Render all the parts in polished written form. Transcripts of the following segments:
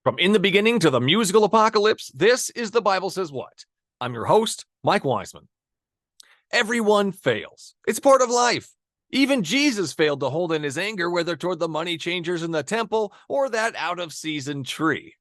From in the beginning to the musical apocalypse, this is The Bible Says What. I'm your host, Mike Wiseman. Everyone fails. It's part of life. Even Jesus failed to hold in his anger, whether toward the money changers in the temple or that out-of-season tree.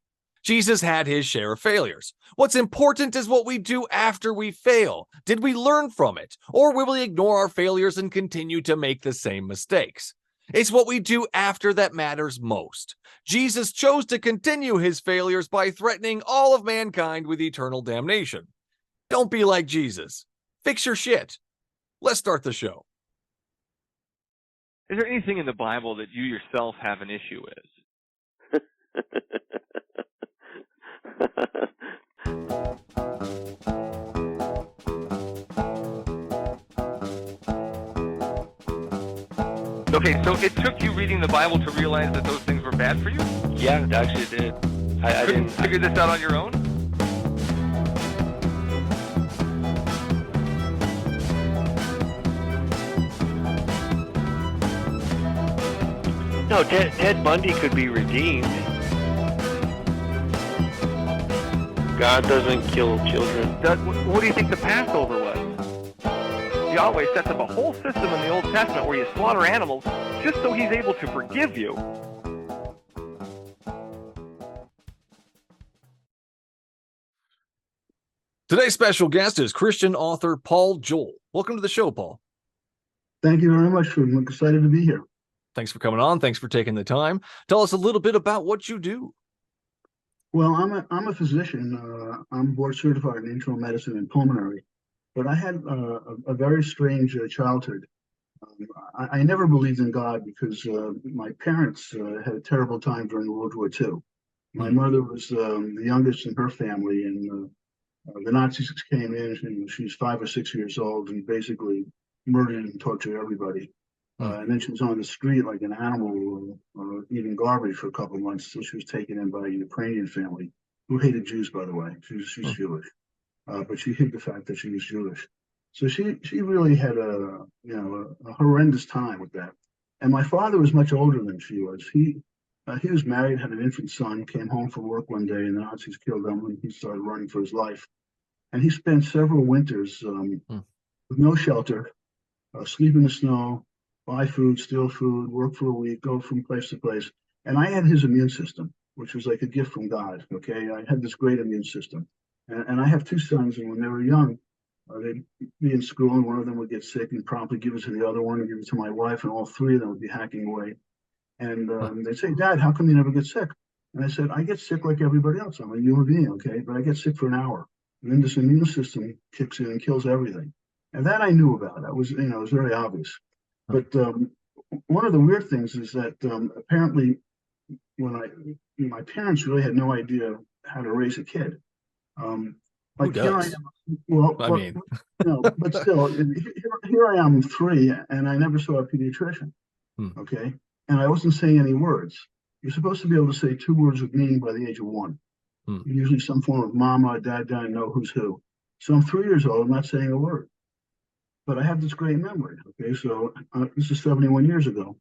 Jesus had his share of failures. What's important is what we do after we fail. Did we learn from it? Or will we ignore our failures and continue to make the same mistakes? It's what we do after that matters most. Jesus chose to continue his failures by threatening all of mankind with eternal damnation. Don't be like Jesus. Fix your shit. Let's start the show. Is there anything in the Bible that you yourself have an issue with? Okay, so it took you reading the Bible to realize that those things were bad for you? Yeah, it actually did. I Couldn't didn't figure this out on your own? No, Ted Bundy could be redeemed. God doesn't kill children. What do you think the Passover was? Yahweh sets up a whole system in the Old Testament where you slaughter animals just so he's able to forgive you. Today's special guest is Christian author Paul Joel. Welcome to the show, Paul. Thank you very much. I'm excited to be here. Thanks for coming on. Thanks for taking the time. Tell us a little bit about what you do. Well, I'm a physician. I'm board certified in internal medicine and pulmonary, but I had a very strange childhood. I never believed in God because my parents had a terrible time during World War II. My mother was the youngest in her family, and the Nazis came in, and she was 5 or 6 years old and basically murdered and tortured everybody. And then she was on the street like an animal, eating garbage for a couple of months until she was taken in by a Ukrainian family who hated Jews, by the way. She's Jewish, but she hid the fact that she was Jewish. So she really had a horrendous time with that. And my father was much older than she was. He was married, had an infant son, came home from work one day, and the Nazis killed him, and he started running for his life. And he spent several winters with no shelter, sleep in the snow, buy food, steal food, work for a week, go from place to place. And I had his immune system, which was like a gift from God. Okay, I had this great immune system. And I have two sons, and when they were young, they'd be in school, and one of them would get sick and promptly give it to the other one, and give it to my wife, and all three of them would be hacking away. And they'd say, "Dad, how come you never get sick?" And I said, "I get sick like everybody else. I'm a human being, okay? But I get sick for an hour. And then this immune system kicks in and kills everything." And that I knew about. That was, it was very obvious. But one of the weird things is that apparently my parents really had no idea how to raise a kid. Who does? But still, here I am 3, and I never saw a pediatrician. Okay, and I wasn't saying any words. You're supposed to be able to say 2 words with meaning by the age of 1. Usually some form of mama, dad, know who's who. So I'm 3 years old. I'm not saying a word. But I have this great memory, okay? So this is 71 years ago.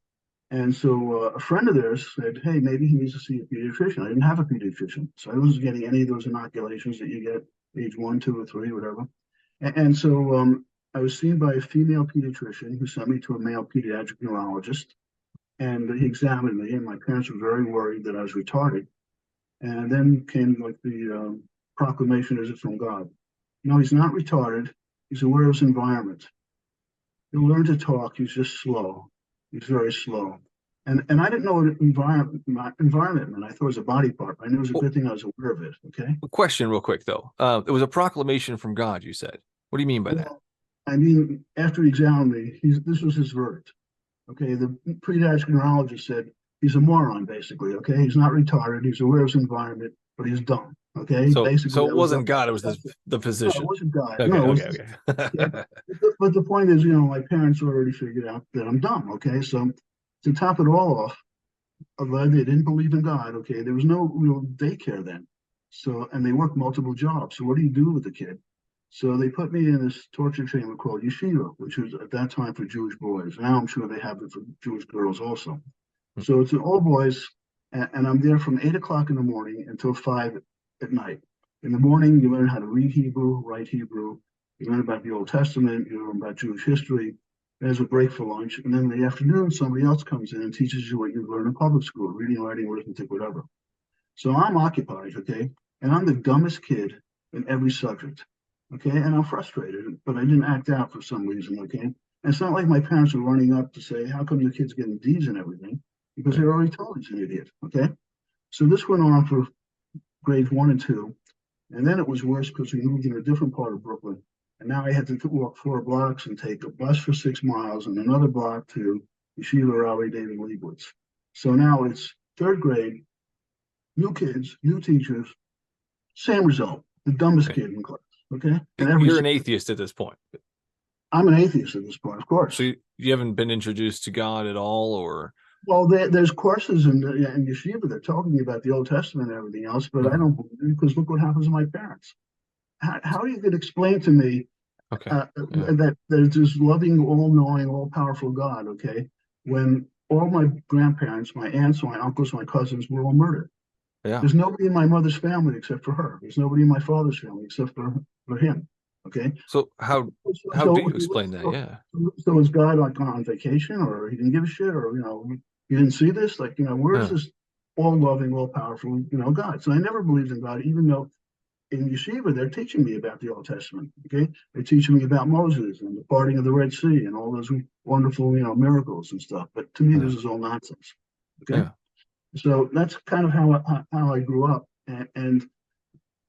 And so a friend of theirs said, "Hey, maybe he needs to see a pediatrician." I didn't have a pediatrician, so I wasn't getting any of those inoculations that you get age 1, 2, or 3, whatever. And so I was seen by a female pediatrician who sent me to a male pediatric neurologist. And he examined me, and my parents were very worried that I was retarded. And then came like the proclamation, "Is it from God?" No, he's not retarded. He's aware of his environment. He'll learn to talk. He's just slow. He's very slow. And I didn't know what environment meant. I thought it was a body part. I knew it was a good thing I was aware of it. Okay. A question real quick, though. It was a proclamation from God, you said. What do you mean by that? I mean, after he examined me, this was his verdict. Okay. The pediatric neurologist said he's a moron, basically. Okay. He's not retarded. He's aware of his environment, but he's dumb. Okay. So basically, it wasn't God. It was the physician. No, it wasn't God. Okay, no, okay. Yeah. But the point is, my parents already figured out that I'm dumb. Okay. So to top it all off, although they didn't believe in God, okay, there was no real daycare then. So, and they worked multiple jobs. So what do you do with the kid? So they put me in this torture chamber called yeshiva, which was at that time for Jewish boys. Now I'm sure they have it for Jewish girls also. So it's an all boys and I'm there from 8 o'clock in the morning until 5 at night. In the morning, you learn how to read Hebrew, write Hebrew. You learn about the Old Testament. You learn about Jewish history. There's a break for lunch, and then in the afternoon, somebody else comes in and teaches you what you learn in public school: reading, writing, arithmetic, whatever. So I'm occupied, okay, and I'm the dumbest kid in every subject, okay, and I'm frustrated, but I didn't act out for some reason, okay. And it's not like my parents were running up to say, "How come the kid's getting D's and everything?" Because they already told he's an idiot, okay. So this went on for grades 1 and 2, and then it was worse because we moved in a different part of Brooklyn, and now I had to walk 4 blocks and take a bus for 6 miles and another block to Yeshiva Raleigh David Leibowitz. So now it's third grade, new kids, new teachers, same result, the dumbest Okay. kid in class. Okay. And You're an atheist at this point. I'm an atheist at this point, of course. So you haven't been introduced to God at all, or? Well, there's courses in yeshiva that talk to me about the Old Testament and everything else, but I don't believe it because look what happens to my parents. How you could explain to me Okay. that there's this loving, all-knowing, all-powerful God, okay, when all my grandparents, my aunts, my uncles, my cousins were all murdered. Yeah. There's nobody in my mother's family except for her. There's nobody in my father's family except for him. Okay. So how do you explain that? Yeah. So is God like on vacation, or he didn't give a shit, or you didn't see this? Like, where's this all loving, all powerful, God? So I never believed in God, even though in yeshiva they're teaching me about the Old Testament. Okay. They're teaching me about Moses and the parting of the Red Sea and all those wonderful, miracles and stuff. But to me, this is all nonsense. Okay. Yeah. So that's kind of how I grew up, and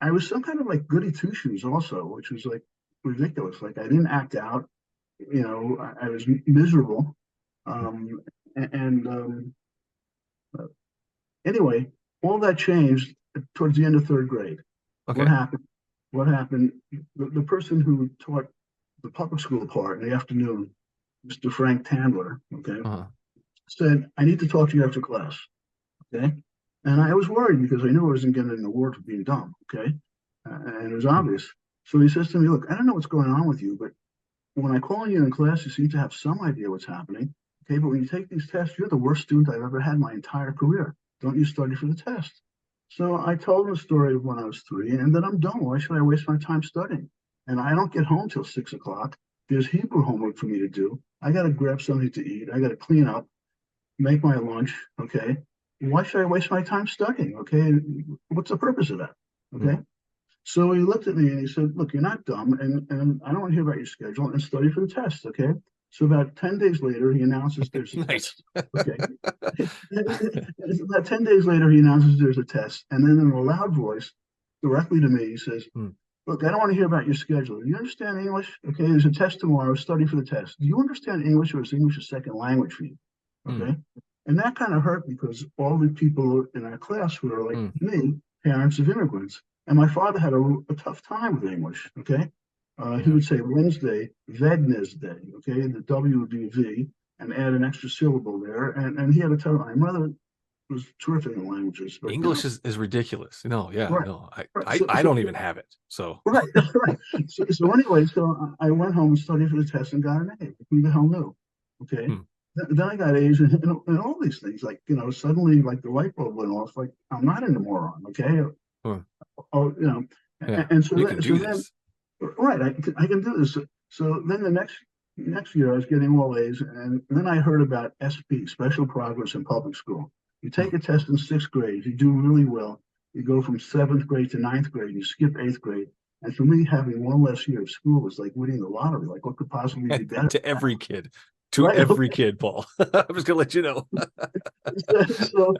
I was some kind of like goody two shoes also, which was like ridiculous. Like I didn't act out, I was miserable, and anyway, all that changed towards the end of third grade. Okay. What happened? What happened? The person who taught the public school part in the afternoon, Mr. Frank Tandler, okay, said, "I need to talk to you after class." Okay. And I was worried because I knew I wasn't getting an award for being dumb. Okay. And it was obvious. So he says to me, "Look, I don't know what's going on with you, but when I call you in class, you seem to have some idea what's happening. Okay. But when you take these tests, you're the worst student I've ever had in my entire career. Don't you study for the test?" So I told him the story of when I was 3, and then I'm done. Why should I waste my time studying? And I don't get home till 6 o'clock. There's Hebrew homework for me to do. I got to grab something to eat. I got to clean up, make my lunch. Okay. Why should I waste my time studying? Okay. What's the purpose of that? Okay. So he looked at me and he said, "Look, you're not dumb, and I don't want to hear about your schedule, and study for the test." Okay. So about 10 days later, he announces there's a Nice. test. Okay. About 10 days later, he announces there's a test. And then in a loud voice, directly to me, he says, "Look, I don't want to hear about your schedule. Do you understand English? Okay, there's a test tomorrow. Study for the test. Do you understand English, or is English a second language for you?" Okay. And that kind of hurt because all the people in our class were like me, parents of immigrants. And my father had a tough time with English. Okay. He would say Wednesday, Wednesday. Okay. The W would be V and add an extra syllable there. And he had a tough time. My mother was terrific in languages. But, English is ridiculous. No, yeah, right, no, right. I don't even have it. So right, right. So anyway, so I went home and studied for the test and got an A. Who the hell knew? Okay. Then I got A's and all these things. Like, suddenly like the light bulb went off. Like, I'm not a moron. Okay. Oh, yeah, and so you then, can do this. Right, I can do this. So then the next year I was getting all A's, and then I heard about SP, Special Progress in Public School. You take a test in 6th grade, you do really well. You go from 7th grade to 9th grade, you skip 8th grade. And for me, having one less year of school was like winning the lottery. Like, what could possibly be better? To every kid. To every kid, Paul. I was going to let you know. So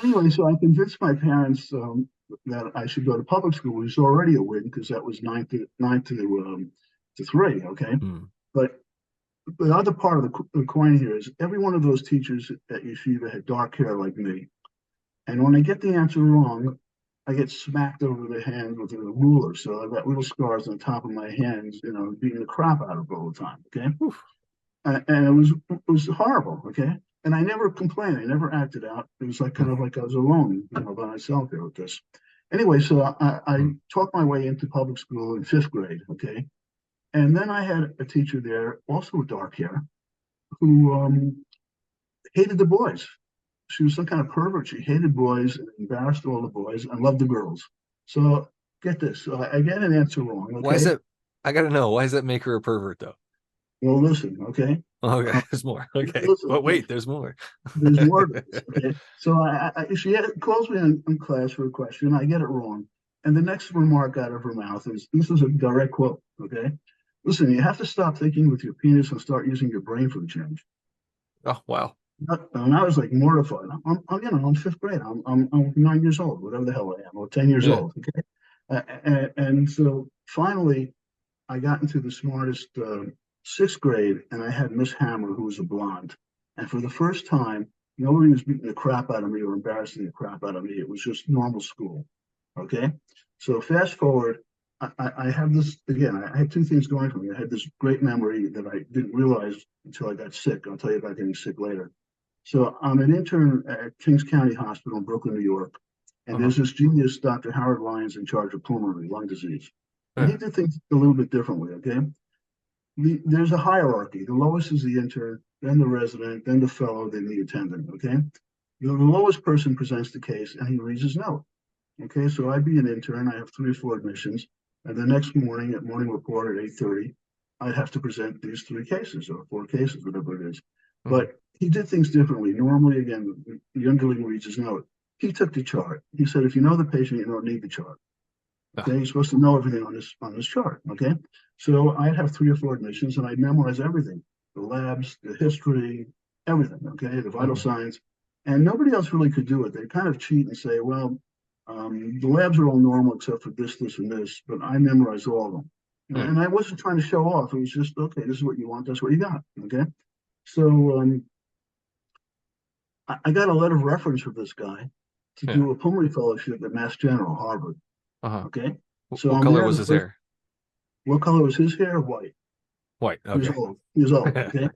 anyway, so I convinced my parents that I should go to public school, which was already a win because that was 9 to 3. Okay. But the other part of the coin here is every one of those teachers at yeshiva had dark hair like me. And when I get the answer wrong, I get smacked over the hand with a ruler. So I've got little scars on the top of my hands, beating the crap out of it all the time. Okay. And it was horrible. Okay. And I never complained. I never acted out. It was like kind of like I was alone, by myself here with this. Anyway, so I talked my way into public school in 5th grade. Okay. And then I had a teacher there, also with dark hair, who hated the boys. she was some kind of pervert. She hated boys and embarrassed all the boys and loved the girls. So get this. So I get an answer wrong. Why is Okay. it? I got to know. Why does that make her a pervert, though? Well, listen. Okay. Okay, there's more. Okay, Listen. but Okay. wait, there's more. There's more to this. Okay. So she calls me in class for a question. I get it wrong. And the next remark out of her mouth is, this is a direct quote. Okay. Listen, you have to stop thinking with your penis and start using your brain for the change. Oh, wow. And I was like mortified. I'm fifth grade. I'm 9 years old, whatever the hell I am, or 10 years Yeah. old. Okay. And so finally, I got into the smartest sixth grade, and I had Miss Hammer, who was a blonde. And for the first time, nobody was beating the crap out of me or embarrassing the crap out of me. It was just normal school. Okay. So fast forward, I have this again. I had two things going for me. I had this great memory that I didn't realize until I got sick. I'll tell you about getting sick later. So I'm an intern at Kings County Hospital in Brooklyn, New York. And there's this genius, Dr. Howard Lyons, in charge of pulmonary lung disease. And he did things a little bit differently, okay? There's a hierarchy. The lowest is the intern, then the resident, then the fellow, then the attendant, okay? The lowest person presents the case and he reads his note. Okay, so I'd be an intern, I have 3 or 4 admissions, and the next morning at morning report at 8:30, I'd have to present these 3 cases or 4 cases, whatever it is. But he did things differently. Normally, again, the underling reads his note. He took the chart. He said, if you know the patient, you don't need the chart. Okay, you're supposed to know everything on this chart. Okay, so I'd have 3 or 4 admissions, and I'd memorize everything: the labs, the history, everything. Okay, the vital signs, and nobody else really could do it. They kind of cheat and say, well, the labs are all normal except for this, this, and this, but I memorized all of them. And I wasn't trying to show off. It was just, okay, this is what you want, that's what you got. Okay, so I got a letter of reference for this guy to do a pulmonary fellowship at Mass General, Harvard. Okay. So what color was his hair? What color was his hair? White. White. He was Okay. old. He was old. Okay.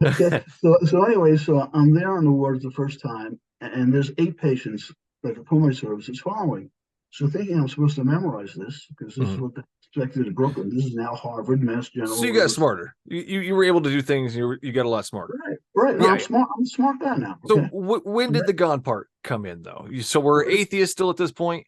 Okay. So anyway, so I'm there on the wards the first time, and there's 8 patients that the pulmonary service is following. So thinking I'm supposed to memorize this because this is what the expected in Brooklyn. This is now Harvard, Mass General. So you got smarter. You were able to do things. You got a lot smarter. Right. No, I'm smart. I'm a smart guy now. Okay? So when did the God part come in, though? So we're atheists still at this point.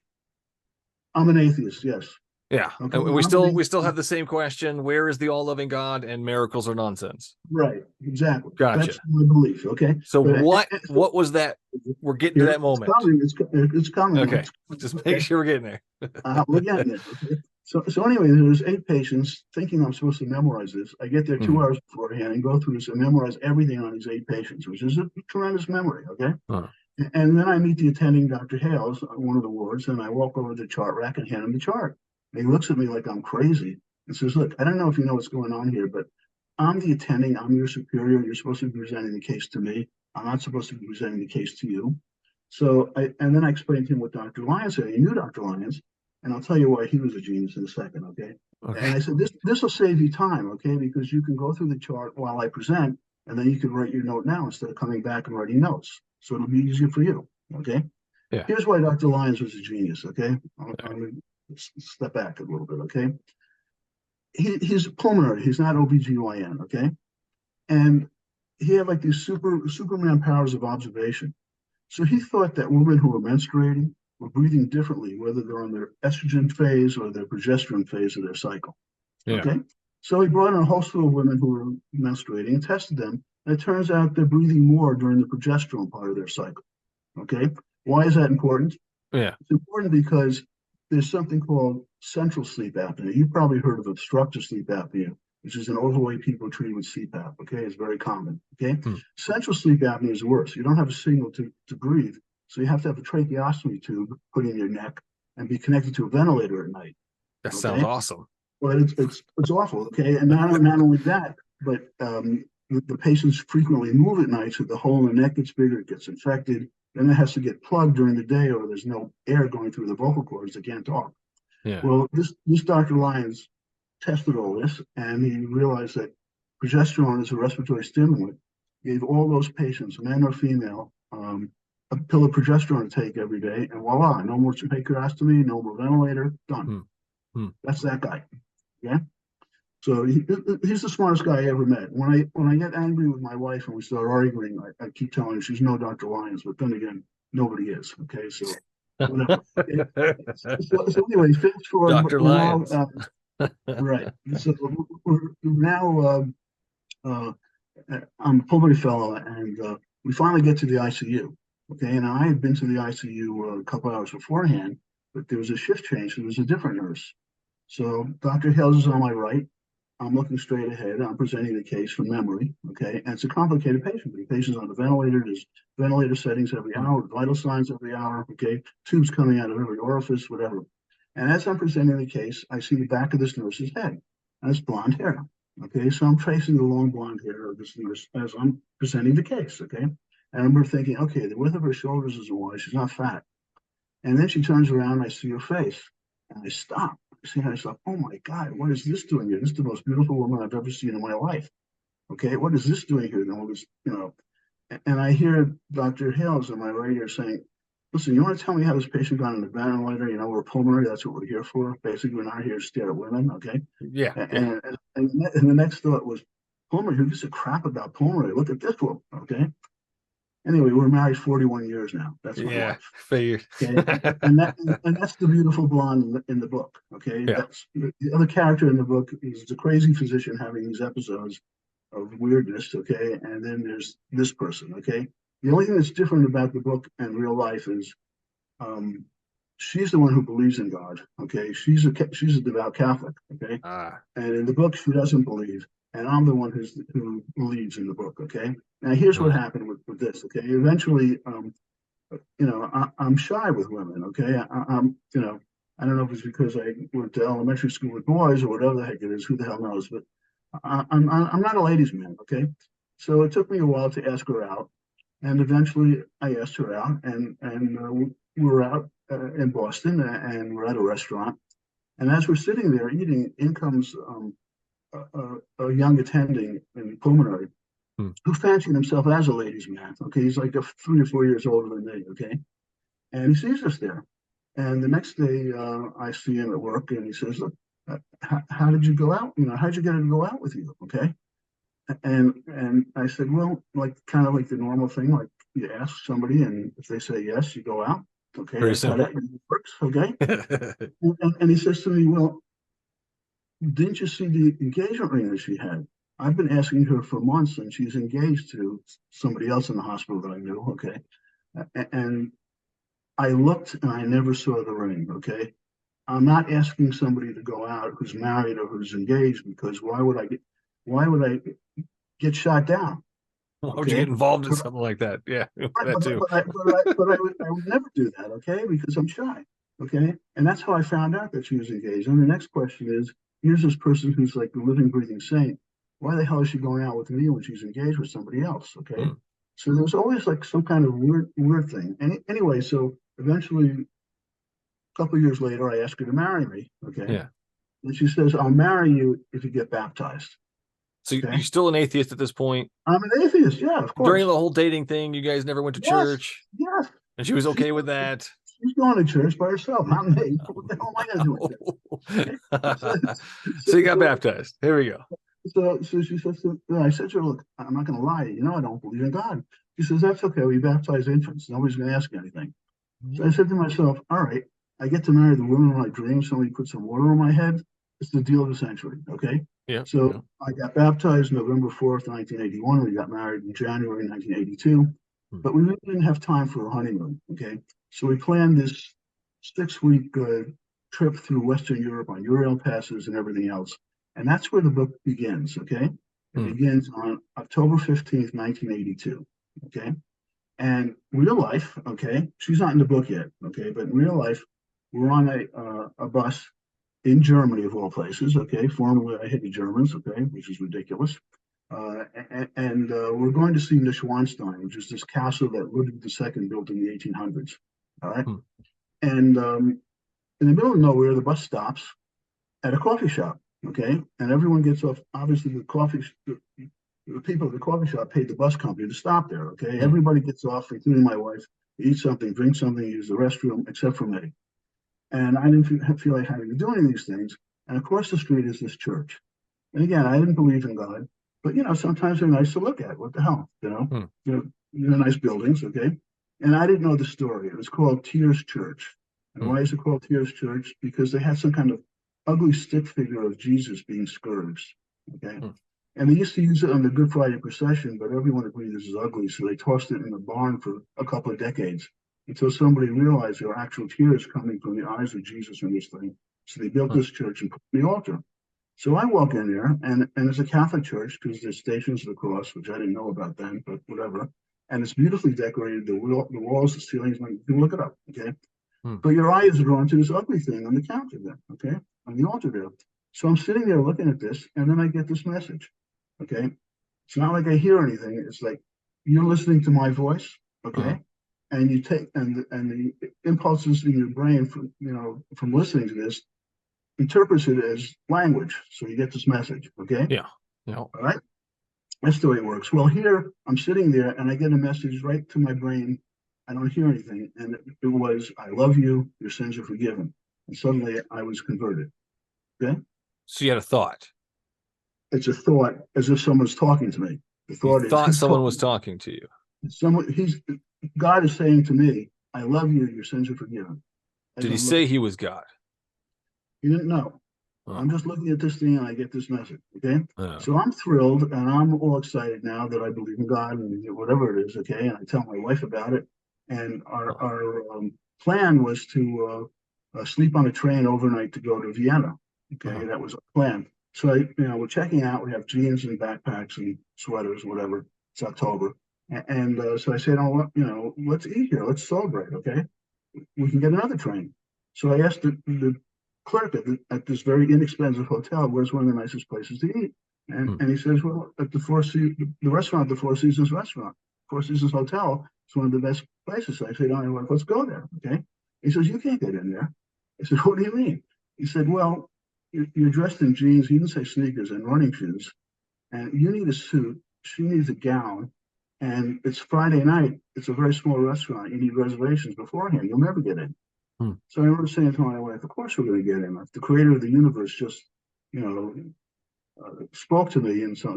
I'm an atheist. Yes. Yeah. Okay. And we still have the same question: where is the all-loving God? And miracles are nonsense. Right. Exactly. Gotcha. That's my belief. Okay. So what was that? We're getting to that moment. It's coming. Okay. Just make sure we're getting there. We're getting there. Okay. So anyway, there's 8 patients. Thinking I'm supposed to memorize this, I get there 2 hours beforehand and go through this and memorize everything on these 8 patients, which is a tremendous memory. Okay. And then I meet the attending Dr. Hales on one of the wards, and I walk over to the chart rack and hand him the chart. And he looks at me like I'm crazy and says, "Look, I don't know if you know what's going on here, but I'm the attending. I'm your superior. You're supposed to be presenting the case to me. I'm not supposed to be presenting the case to you." So and then I explained to him what Dr. Lyons said. He knew Dr. Lyons, and I'll tell you why he was a genius in a second. Okay. And I said, this will save you time, okay, because you can go through the chart while I present, and then you can write your note now instead of coming back and writing notes. So it'll be easier for you. Okay. Yeah. Here's why Dr. Lyons was a genius. Okay. Step back a little bit. Okay. He's pulmonary. He's not OBGYN. Okay. And he had like these Superman powers of observation. So he thought that women who were menstruating were breathing differently, whether they're on their estrogen phase or their progesterone phase of their cycle. Yeah. Okay. So he brought in a host of women who were menstruating and tested them. And it turns out they're breathing more during the progesterone part of their cycle. Okay. Why is that important? Yeah. It's important because there's something called central sleep apnea. You've probably heard of obstructive sleep apnea, which is in overweight people treated with CPAP. Okay. It's very common. Okay. Central sleep apnea is worse. You don't have a signal to breathe. So you have to have a tracheostomy tube put in your neck and be connected to a ventilator at night. That sounds awesome. Well, it's awful. Okay. And not only that, but the patients frequently move at night, so the hole in the neck gets bigger, it gets infected. Then it has to get plugged during the day, or there's no air going through the vocal cords. They can't talk. Yeah. Well, this Dr. Lyons tested all this, and he realized that progesterone is a respiratory stimulant. Gave all those patients, man or female, a pill of progesterone to take every day, and voila, no more tracheostomy, no more ventilator, done. That's that guy. Yeah. So he's the smartest guy I ever met. When I get angry with my wife and we start arguing, I keep telling her she's no Dr. Lyons, but then again, nobody is. Okay, so whatever. Okay. So anyway, fast forward, Dr. we're now Lyons. right. So we're now I'm a pulmonary fellow, and we finally get to the ICU. Okay, and I had been to the ICU a couple hours beforehand, but there was a shift change. So there was a different nurse. So Dr. Hales is on my right. I'm looking straight ahead. I'm presenting the case from memory. Okay, and it's a complicated patient. The patient's on the ventilator. There's ventilator settings every hour, vital signs every hour. Okay, tubes coming out of every orifice, whatever. And as I'm presenting the case, I see the back of this nurse's head, and it's blonde hair. Okay, so I'm tracing the long blonde hair of this nurse as I'm presenting the case. Okay, and we're thinking, okay, the width of her shoulders isn't wide. She's not fat. And then she turns around, and I see her face, and I stop. I see myself, oh my God, what is this doing here? This is the most beautiful woman I've ever seen in my life. Okay, what is this doing here? And all this, and I hear Dr. Hales on my right ear saying, listen, you want to tell me how this patient got on the ventilator? We're pulmonary. That's what we're here for. Basically, we're not here to stare at women. Okay. Yeah. And the next thought was, pulmonary? Who gives a crap about pulmonary? Look at this one. Okay. Anyway, we're married 41 years now. That's my wife. Figured. Okay. and that's the beautiful blonde in the book. Okay. Yeah. That's the other character in the book is the crazy physician having these episodes of weirdness. Okay. And then there's this person. Okay. The only thing that's different about the book and real life is she's the one who believes in God. Okay. She's a devout Catholic. Okay. And in the book, she doesn't believe. And I'm the one who believes in the book. Okay. Now, here's what happened with this. Okay. Eventually, I'm shy with women. Okay. I'm I don't know if it's because I went to elementary school with boys or whatever the heck it is. Who the hell knows? But I'm not a ladies' man. Okay. So it took me a while to ask her out. And eventually I asked her out, and we were out in Boston, and we're at a restaurant. And as we're sitting there eating, in comes a young attending in pulmonary who fancied himself as a ladies' man. Okay, he's like 3 or 4 years older than me. Okay, and he sees us there. And the next day, I see him at work, and he says, "Look, how did you go out? How'd you get her to go out with you?" Okay. And I said, well, kind of like the normal thing, like you ask somebody, and if they say yes, you go out. Okay, Very that's simple. how that works. Okay, and he says to me, well, didn't you see the engagement ring that she had? I've been asking her for months, and she's engaged to somebody else in the hospital that I knew. Okay, and I looked, and I never saw the ring. Okay, I'm not asking somebody to go out who's married or who's engaged, because why would I get shot down? Why would you get involved in something like that? Yeah, that too. But I would never do that, okay? Because I'm shy, okay? And that's how I found out that she was engaged. And the next question is, here's this person who's like the living, breathing saint. Why the hell is she going out with me when she's engaged with somebody else, okay? So there was always like some kind of weird thing. And anyway, so eventually, a couple of years later, I asked her to marry me, okay? Yeah. And she says, I'll marry you if you get baptized. So you're still an atheist at this point? I'm an atheist, yeah, of course. During the whole dating thing, you guys never went to church? Yes. And she was okay with that? She's going to church by herself, not me. What the hell am I going to do with this? So you got baptized. Here we go. So she says, I said to her, look, I'm not going to lie. I don't believe in God. She says, that's okay. We baptize infants. Nobody's going to ask you anything. So I said to myself, all right, I get to marry the woman of my dreams. Somebody puts some water on my head. It's the deal of the century, okay? Yeah. So I got baptized November 4th, 1981. We got married in January 1982. But we really didn't have time for a honeymoon, okay? So we planned this 6-week trip through Western Europe on Ural passes and everything else. And that's where the book begins, okay? It begins on October 15th, 1982, okay? And real life, okay? She's not in the book yet, okay? But in real life, we're on a bus in Germany, of all places, okay? Formerly I hate the Germans, okay? Which is ridiculous. And we're going to see Neuschwanstein, which is this castle that Ludwig II built in the 1800s, all right? And in the middle of nowhere, the bus stops at a coffee shop, okay? And everyone gets off. Obviously, the people at the coffee shop paid the bus company to stop there, okay? Everybody gets off, including my wife, eat something, drink something, use the restroom, except for me. And I didn't feel like having to do any of these things. And across the street is this church. And again, I didn't believe in God, but sometimes they're nice to look at. What the hell, Hmm. They're nice buildings, okay? And I didn't know the story. It was called Tears Church. And why is it called Tears Church? Because they had some kind of ugly stick figure of Jesus being scourged, okay? And they used to use it on the Good Friday procession, but everyone agreed this is ugly, so they tossed it in the barn for a couple of decades until somebody realized there were actual tears coming from the eyes of Jesus in this thing. So they built this church and put the altar. So I walk in there, and it's a Catholic church because there's Stations of the Cross, which I didn't know about then, but whatever. And it's beautifully decorated. The walls, the ceilings, you can look it up, okay? But your eye is drawn to this ugly thing on the counter there, okay? On the altar there. So I'm sitting there looking at this, and then I get this message, okay? It's not like I hear anything. It's like you're listening to my voice, okay? And you take and the impulses in your brain from listening to this interprets it as language. So you get this message, okay? Yeah. All right. That's the way it works. Well, here I'm sitting there and I get a message right to my brain. I don't hear anything. And it was, I love you, your sins are forgiven. And suddenly I was converted. Okay. So you had a thought. It's a thought as if someone's talking to me. The thought You thought is someone was talking to you. God is saying to me, I love you, your sins are forgiven. Did he say he was God? He didn't know. Oh. I'm just looking at this thing and I get this message. Okay. So I'm thrilled and I'm all excited now that I believe in God and whatever it is. Okay. And I tell my wife about it. And our plan was to sleep on a train overnight to go to Vienna. Okay. That was our plan. So we're checking out. We have jeans and backpacks and sweaters, whatever. It's October. And so I said, let's eat here. Let's celebrate. Okay. We can get another train. So I asked the clerk at this very inexpensive hotel, where's one of the nicest places to eat? And he says, well, at the restaurant, the Four Seasons restaurant, Four Seasons Hotel, it's one of the best places. So I said, let's go there. Okay. He says, you can't get in there. I said, what do you mean? He said, well, you're dressed in jeans, you didn't say sneakers and running shoes, and you need a suit. She needs a gown. And it's Friday night. It's a very small restaurant. You need reservations beforehand. You'll never get in. So I remember saying to my wife, of course we're going to get in. If the creator of the universe just, spoke to me and so,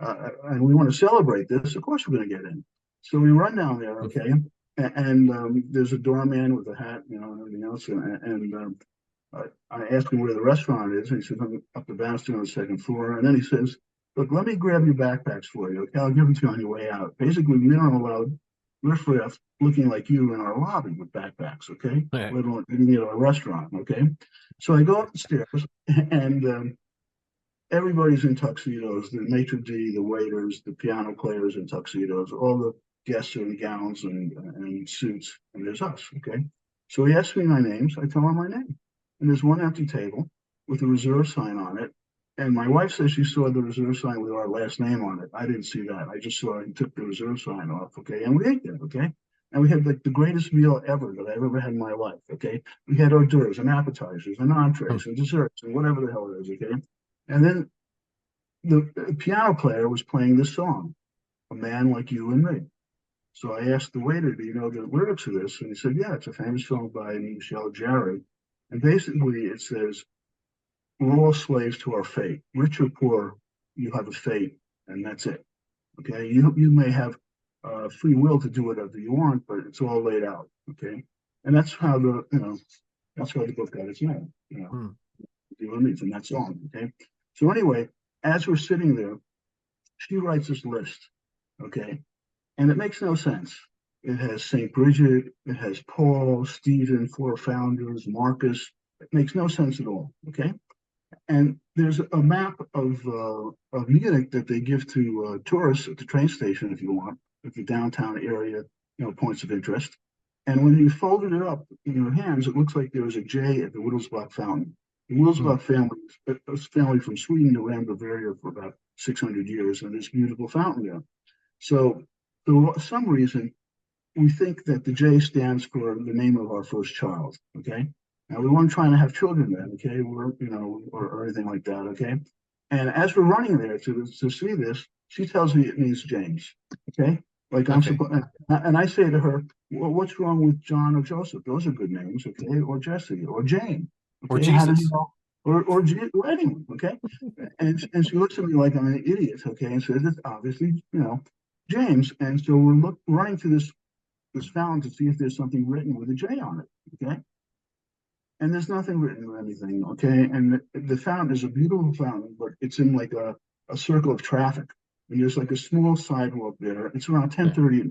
and we want to celebrate this, of course we're going to get in. So we run down there, okay, and there's a doorman with a hat, and everything else. And I asked him where the restaurant is, and he said, I'm up the banister on the second floor. And then he says, look, let me grab your backpacks for you, okay? I'll give them to you on your way out. Basically, we don't allow riffraff looking like you in our lobby with backpacks, okay? Right. Let alone eating at a restaurant, okay? So I go up the stairs, and everybody's in tuxedos. The maitre d', the waiters, the piano players in tuxedos. All the guests are in gowns and suits, and there's us, okay? So he asks me my name, so I tell him my name. And there's one empty table with a reserve sign on it. And my wife says she saw the reserve sign with our last name on it. I didn't see that. I just saw it took the reserve sign off, okay? And we ate there, okay? And we had like the greatest meal ever that I've ever had in my life, okay? We had hors d'oeuvres and appetizers and entrees and desserts and whatever the hell it is, okay? And then the piano player was playing this song, A Man Like You and Me. So I asked the waiter, do you know the lyrics of this? And he said, yeah, it's a famous song by Michel Jarre. And basically it says, we're all slaves to our fate. Rich or poor, you have a fate, and that's it. Okay, you may have free will to do whatever you want, but it's all laid out. Okay, and that's how the book got its name. From that song. Okay, so anyway, as we're sitting there, she writes this list. Okay, and it makes no sense. It has Saint Bridget, it has Paul, Stephen, four founders, Marcus. It makes no sense at all. Okay. And there's a map of Munich that they give to tourists at the train station if you want, at the downtown area, points of interest. And when you folded it up in your hands, it looks like there was a J at the Wittelsbach Fountain. The Wittelsbach family is a family from Sweden who ran Bavaria for about 600 years, and this beautiful fountain there. So for some reason, we think that the J stands for the name of our first child, okay? Now, we weren't trying to have children then, okay, or anything like that, okay? And as we're running there to see this, she tells me it means James, okay? Like I'm supposed, and I say to her, well, what's wrong with John or Joseph? Those are good names, okay? Or Jesse, or Jane, okay? Or Jesus. How do you know? or anyone, okay? And she looks at me like I'm an idiot, okay, and says it's obviously, James. And so we're running to this fountain to see if there's something written with a J on it, okay? And there's nothing written or anything, okay? And the fountain is a beautiful fountain, but it's in like a circle of traffic. And there's like a small sidewalk there. It's around 10:30,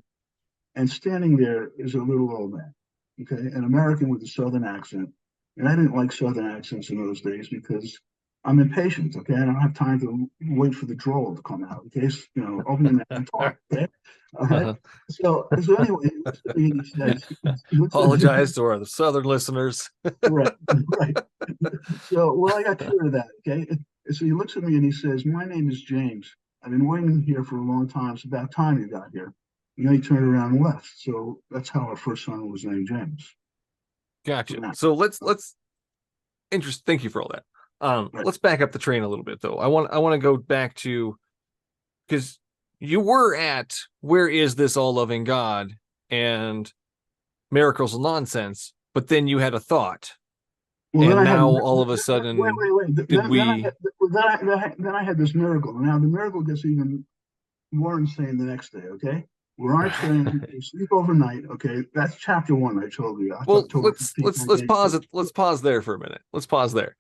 and standing there is a little old man, okay, an American with a Southern accent. And I didn't like Southern accents in those days because I'm impatient, okay? I don't have time to wait for the drawl to come out, okay? Open your mouth and talk, okay? All right. Uh-huh. So anyway, he says, he looks at me, Apologize to our southern listeners. right, right. So, well, I got clear of that, okay? So he looks at me and he says, "My name is James. I've been waiting here for a long time. It's about time you got here." And then he turned around and left. So that's how our first son was named James. Gotcha. Yeah. So let's thank you for all that. Right. Let's back up the train a little bit though. I want to go back to, because you were at Where Is This All Loving God and Miracles of Nonsense, but then you had a thought. Well, and then now I had, all of a sudden, wait. did Then we I had this miracle. Now the miracle gets even more insane the next day. Okay, we're on a train. We sleep overnight. Okay, that's chapter one. I told you. well, October let's 15th, pause it. Let's pause there for a minute. Let's pause there.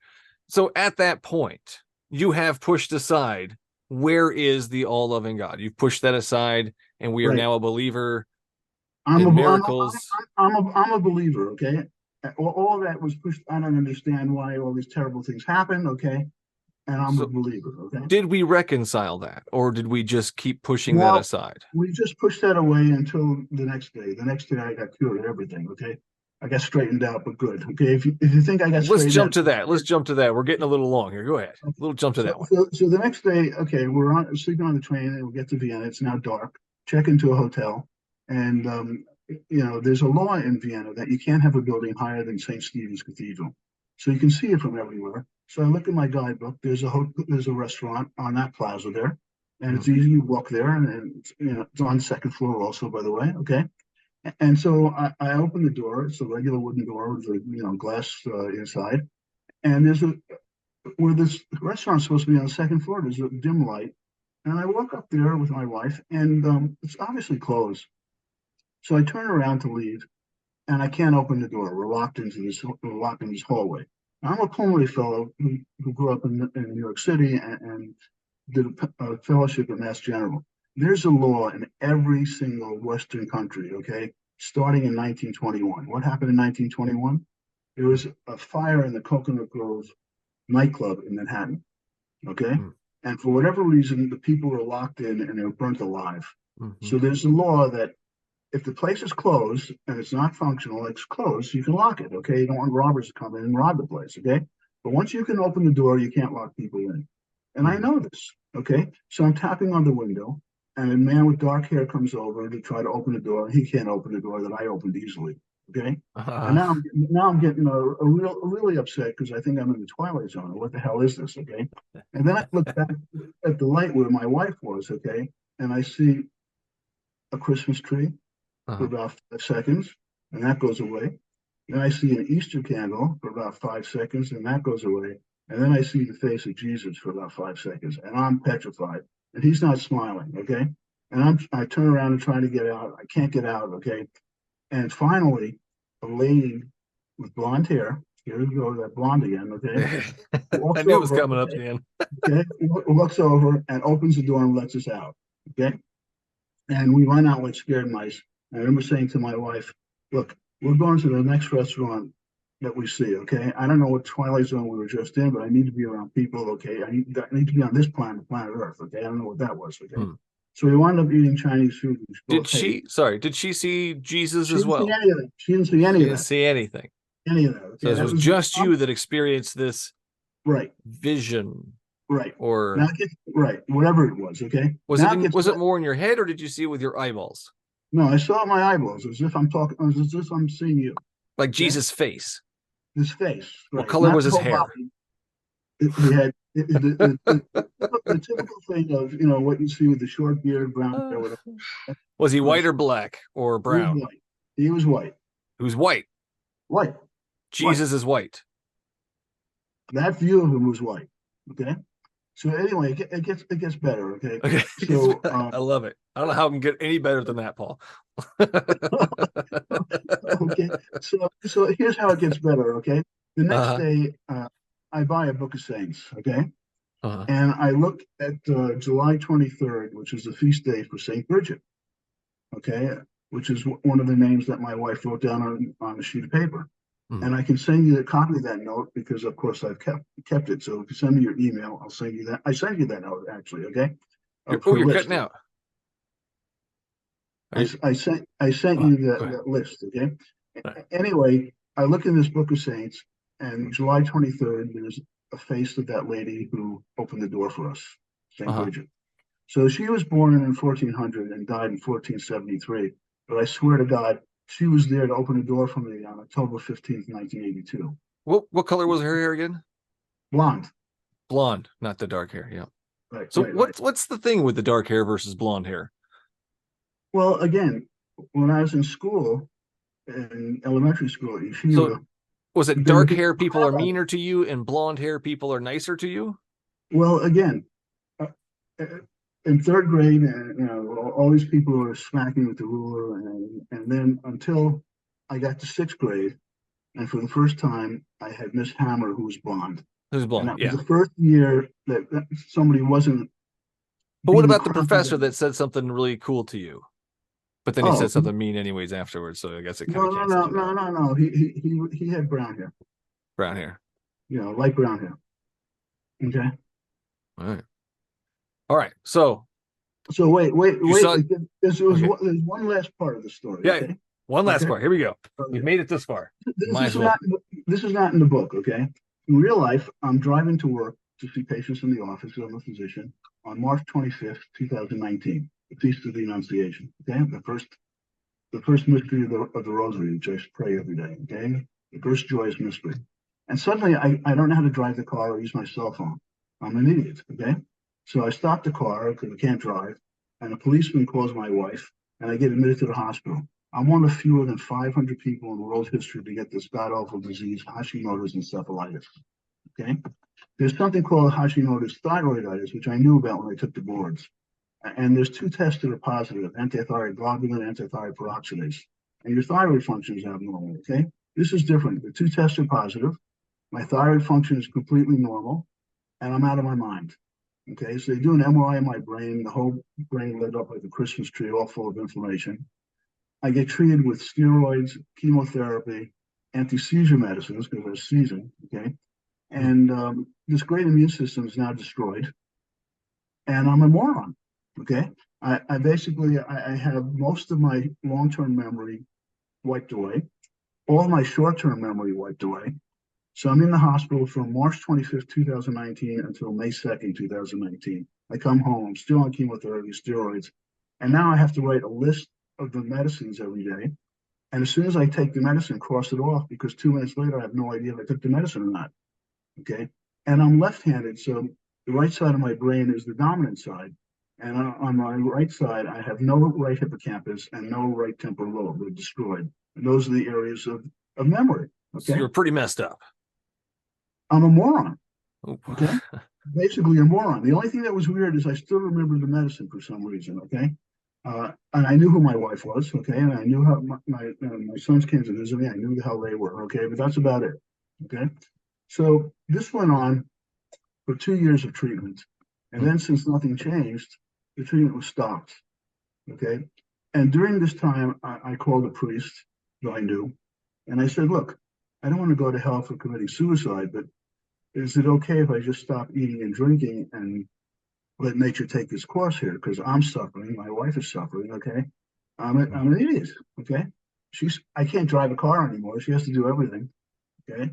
So at that point, you have pushed aside where is the all loving God. You've pushed that aside, and we are Right. now a believer I'm in a, miracles. I'm a believer. Okay, all that was pushed. I don't understand why all these terrible things happen. Okay, and I'm a So believer. Okay. did we reconcile that, or did we just keep pushing that Well, aside? we just pushed that away until the next day. The next day, I got cured of everything. Okay, I got straightened out, but good. Okay, if you think I got Let's straightened jump out, to that. Let's jump to that. We're getting a little long here. Go ahead. A little jump to that one. so the next day, okay, we're sleeping on the train, and we get to Vienna. It's now dark. Check into a hotel, and there's a law in Vienna that you can't have a building higher than St. Stephen's Cathedral, so you can see it from everywhere. So I look at my guidebook. There's a restaurant on that plaza there, and it's easy to walk there, and it's on the second floor also, by the way. Okay, and so I open the door. It's a regular wooden door with a glass inside, and there's where this restaurant's supposed to be on the second floor. There's a dim light, and I walk up there with my wife, and it's obviously closed. So I turn around to leave, and I can't open the door. We're locked in this hallway. I'm a pulmonary fellow who grew up in New York City and did a fellowship at Mass General. There's a law in every single Western country, okay, starting in 1921. What happened in 1921? There was a fire in the Coconut Grove nightclub in Manhattan, okay? And for whatever reason, the people were locked in and they were burnt alive. So there's a law that if the place is closed and it's not functional, it's closed, you can lock it, okay? You don't want robbers to come in and rob the place, okay? But once you can open the door, you can't lock people in. And I know this, okay? So I'm tapping on the window, and a man with dark hair comes over to try to open the door. He can't open the door that I opened easily, okay? And now I'm getting really upset because I think I'm in the Twilight Zone. What the hell is this, okay? And then I look back at the light where my wife was, okay? And I see a Christmas tree for about 5 seconds, and that goes away. Then I see an Easter candle for about 5 seconds, and that goes away. And then I see the face of Jesus for about 5 seconds, and I'm petrified. And he's not smiling, okay? And I turn around and try to get out. I can't get out, okay? And finally, a lady with blonde hair, here we go, that blonde again, okay? I knew it was coming up, Dan. Okay, looks over and opens the door and lets us out, okay? And we run out like scared mice. I remember saying to my wife, look, we're going to the next restaurant that we see, okay? I don't know what Twilight Zone we were just in, but I need to be around people, okay? I need to be on this planet Earth, okay? I don't know what that was, okay? So we wound up eating Chinese food. Did she see Jesus as well? She didn't see any of that. She didn't see anything. Any of that. Okay? So it was just you that experienced this vision. Right. Or right. Whatever it was, okay? Was it more in your head, or did you see it with your eyeballs? No, I saw my eyeballs as if I'm seeing you. Like Jesus' face. His face. Right. What color was his hair? He had the typical thing of what you see with the short beard, brown hair, whatever. Was he white or black or brown? He was white. He was white. White. Jesus is white. That view of him was white. Okay. So anyway, it gets better. Okay. Okay. So I love it. I don't know how it can get any better than that, Paul. okay. So here's how it gets better. Okay. The next Uh-huh. day, I buy a book of saints. Okay. Uh-huh. And I look at July 23rd, which is the feast day for Saint Bridget. Okay. Which is one of the names that my wife wrote down on a sheet of paper. Mhm. And I can send you a copy of that note because, of course, I've kept it. So if you send me your email, I'll send you that. I sent you that note actually, okay, of her You're list. cutting out. Are you, I sent you go ahead. that list, okay. All right. Anyway, I look in this book of saints, and July 23rd, there's a face of that lady who opened the door for us, Saint Uh-huh. Bridget. So she was born in 1400 and died in 1473. But I swear to God, she was there to open the door for me on October 15th, 1982. What color was her hair again? Blonde. Blonde, not the dark hair. Yeah. Right, So right, right. what's the thing with the dark hair versus blonde hair? Well, again, when I was in school, in elementary school at So Yeshiva, was it there were dark different hair people are rabbis. meaner to you and blonde hair people are nicer to you? Well, again, uh, uh, in third grade, all these people were smacking with the ruler, and then until I got to sixth grade, and for the first time, I had Miss Hammer, who was blonde, Who's and blonde? that was Yeah. the first year that somebody wasn't But what being about the crumpled professor down. that said something really cool to you? But then he Oh, said something mean anyways afterwards, so I guess it kind no, of no, cancels no, it no, out. no, no. He had brown hair, Brown hair. light brown hair. Okay. All right. All right. So So you wait. saw okay. There's one last part of the story. Yeah. Okay. One last Okay. part. Here we go. We've Okay. made it this far. This Might is as well. not this is not in the book. Okay. In real life, I'm driving to work to see patients in the office of a physician on March 25th, 2019, the Feast of the Annunciation. Okay. The first mystery of the Rosary, which I pray every day. Okay. The first joyous mystery. And suddenly I don't know how to drive the car or use my cell phone. I'm an idiot. Okay. So I stop the car because I can't drive, and a policeman calls my wife, and I get admitted to the hospital. I'm one of fewer than 500 people in world history to get this god awful disease, Hashimoto's encephalitis. Okay. There's something called Hashimoto's thyroiditis, which I knew about when I took the boards. And there's two tests that are positive, antithyroid globulin, antithyroid peroxidase. And your thyroid function is abnormal. Okay. This is different. The two tests are positive. My thyroid function is completely normal, and I'm out of my mind. Okay, so they do an MRI of my brain, the whole brain lit up like a Christmas tree, all full of inflammation. I get treated with steroids, chemotherapy, anti-seizure medicines because I was seizing. Okay, and this great immune system is now destroyed, and I'm a moron. Okay, I basically I have most of my long-term memory wiped away, all my short-term memory wiped away. So I'm in the hospital from March 25th, 2019 until May 2nd, 2019. I come home, I'm still on chemotherapy, steroids, and now I have to write a list of the medicines every day. And as soon as I take the medicine, cross it off because 2 minutes later, I have no idea if I took the medicine or not. Okay. And I'm left-handed, so the right side of my brain is the dominant side. And on my right side, I have no right hippocampus and no right temporal lobe. They're destroyed. And those are the areas of memory. So Okay. you're pretty messed up. I'm a moron. Oop. Okay. Basically a moron. The only thing that was weird is I still remember the medicine for some reason. Okay. And I knew who my wife was. Okay. And I knew how my sons came to visit me. I knew how they were. Okay. But that's about it. Okay. So this went on for 2 years of treatment. And then since nothing changed, the treatment was stopped. Okay. And during this time, I called a priest who I knew. And I said, look, I don't want to go to hell for committing suicide, but is it okay if I just stop eating and drinking and let nature take its course here? Because I'm suffering, my wife is suffering. Okay, I'm an idiot. Okay, I can't drive a car anymore. She has to do everything. Okay,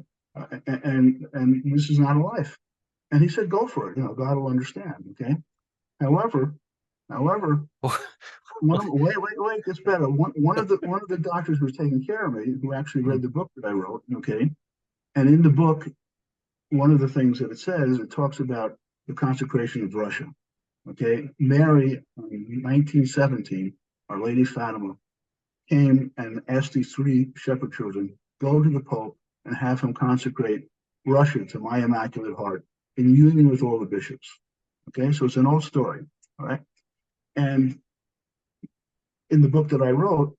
and this is not a life. And he said, go for it. God will understand. Okay. However, wait, it gets better. One of the doctors who was taking care of me, who actually read the book that I wrote. Okay, and in the book, one of the things that it says, it talks about the consecration of Russia. Okay, Mary in 1917, Our Lady Fatima, came and asked these three shepherd children, go to the Pope and have him consecrate Russia to my Immaculate Heart in union with all the bishops. Okay, so it's an old story. All right. And in the book that I wrote,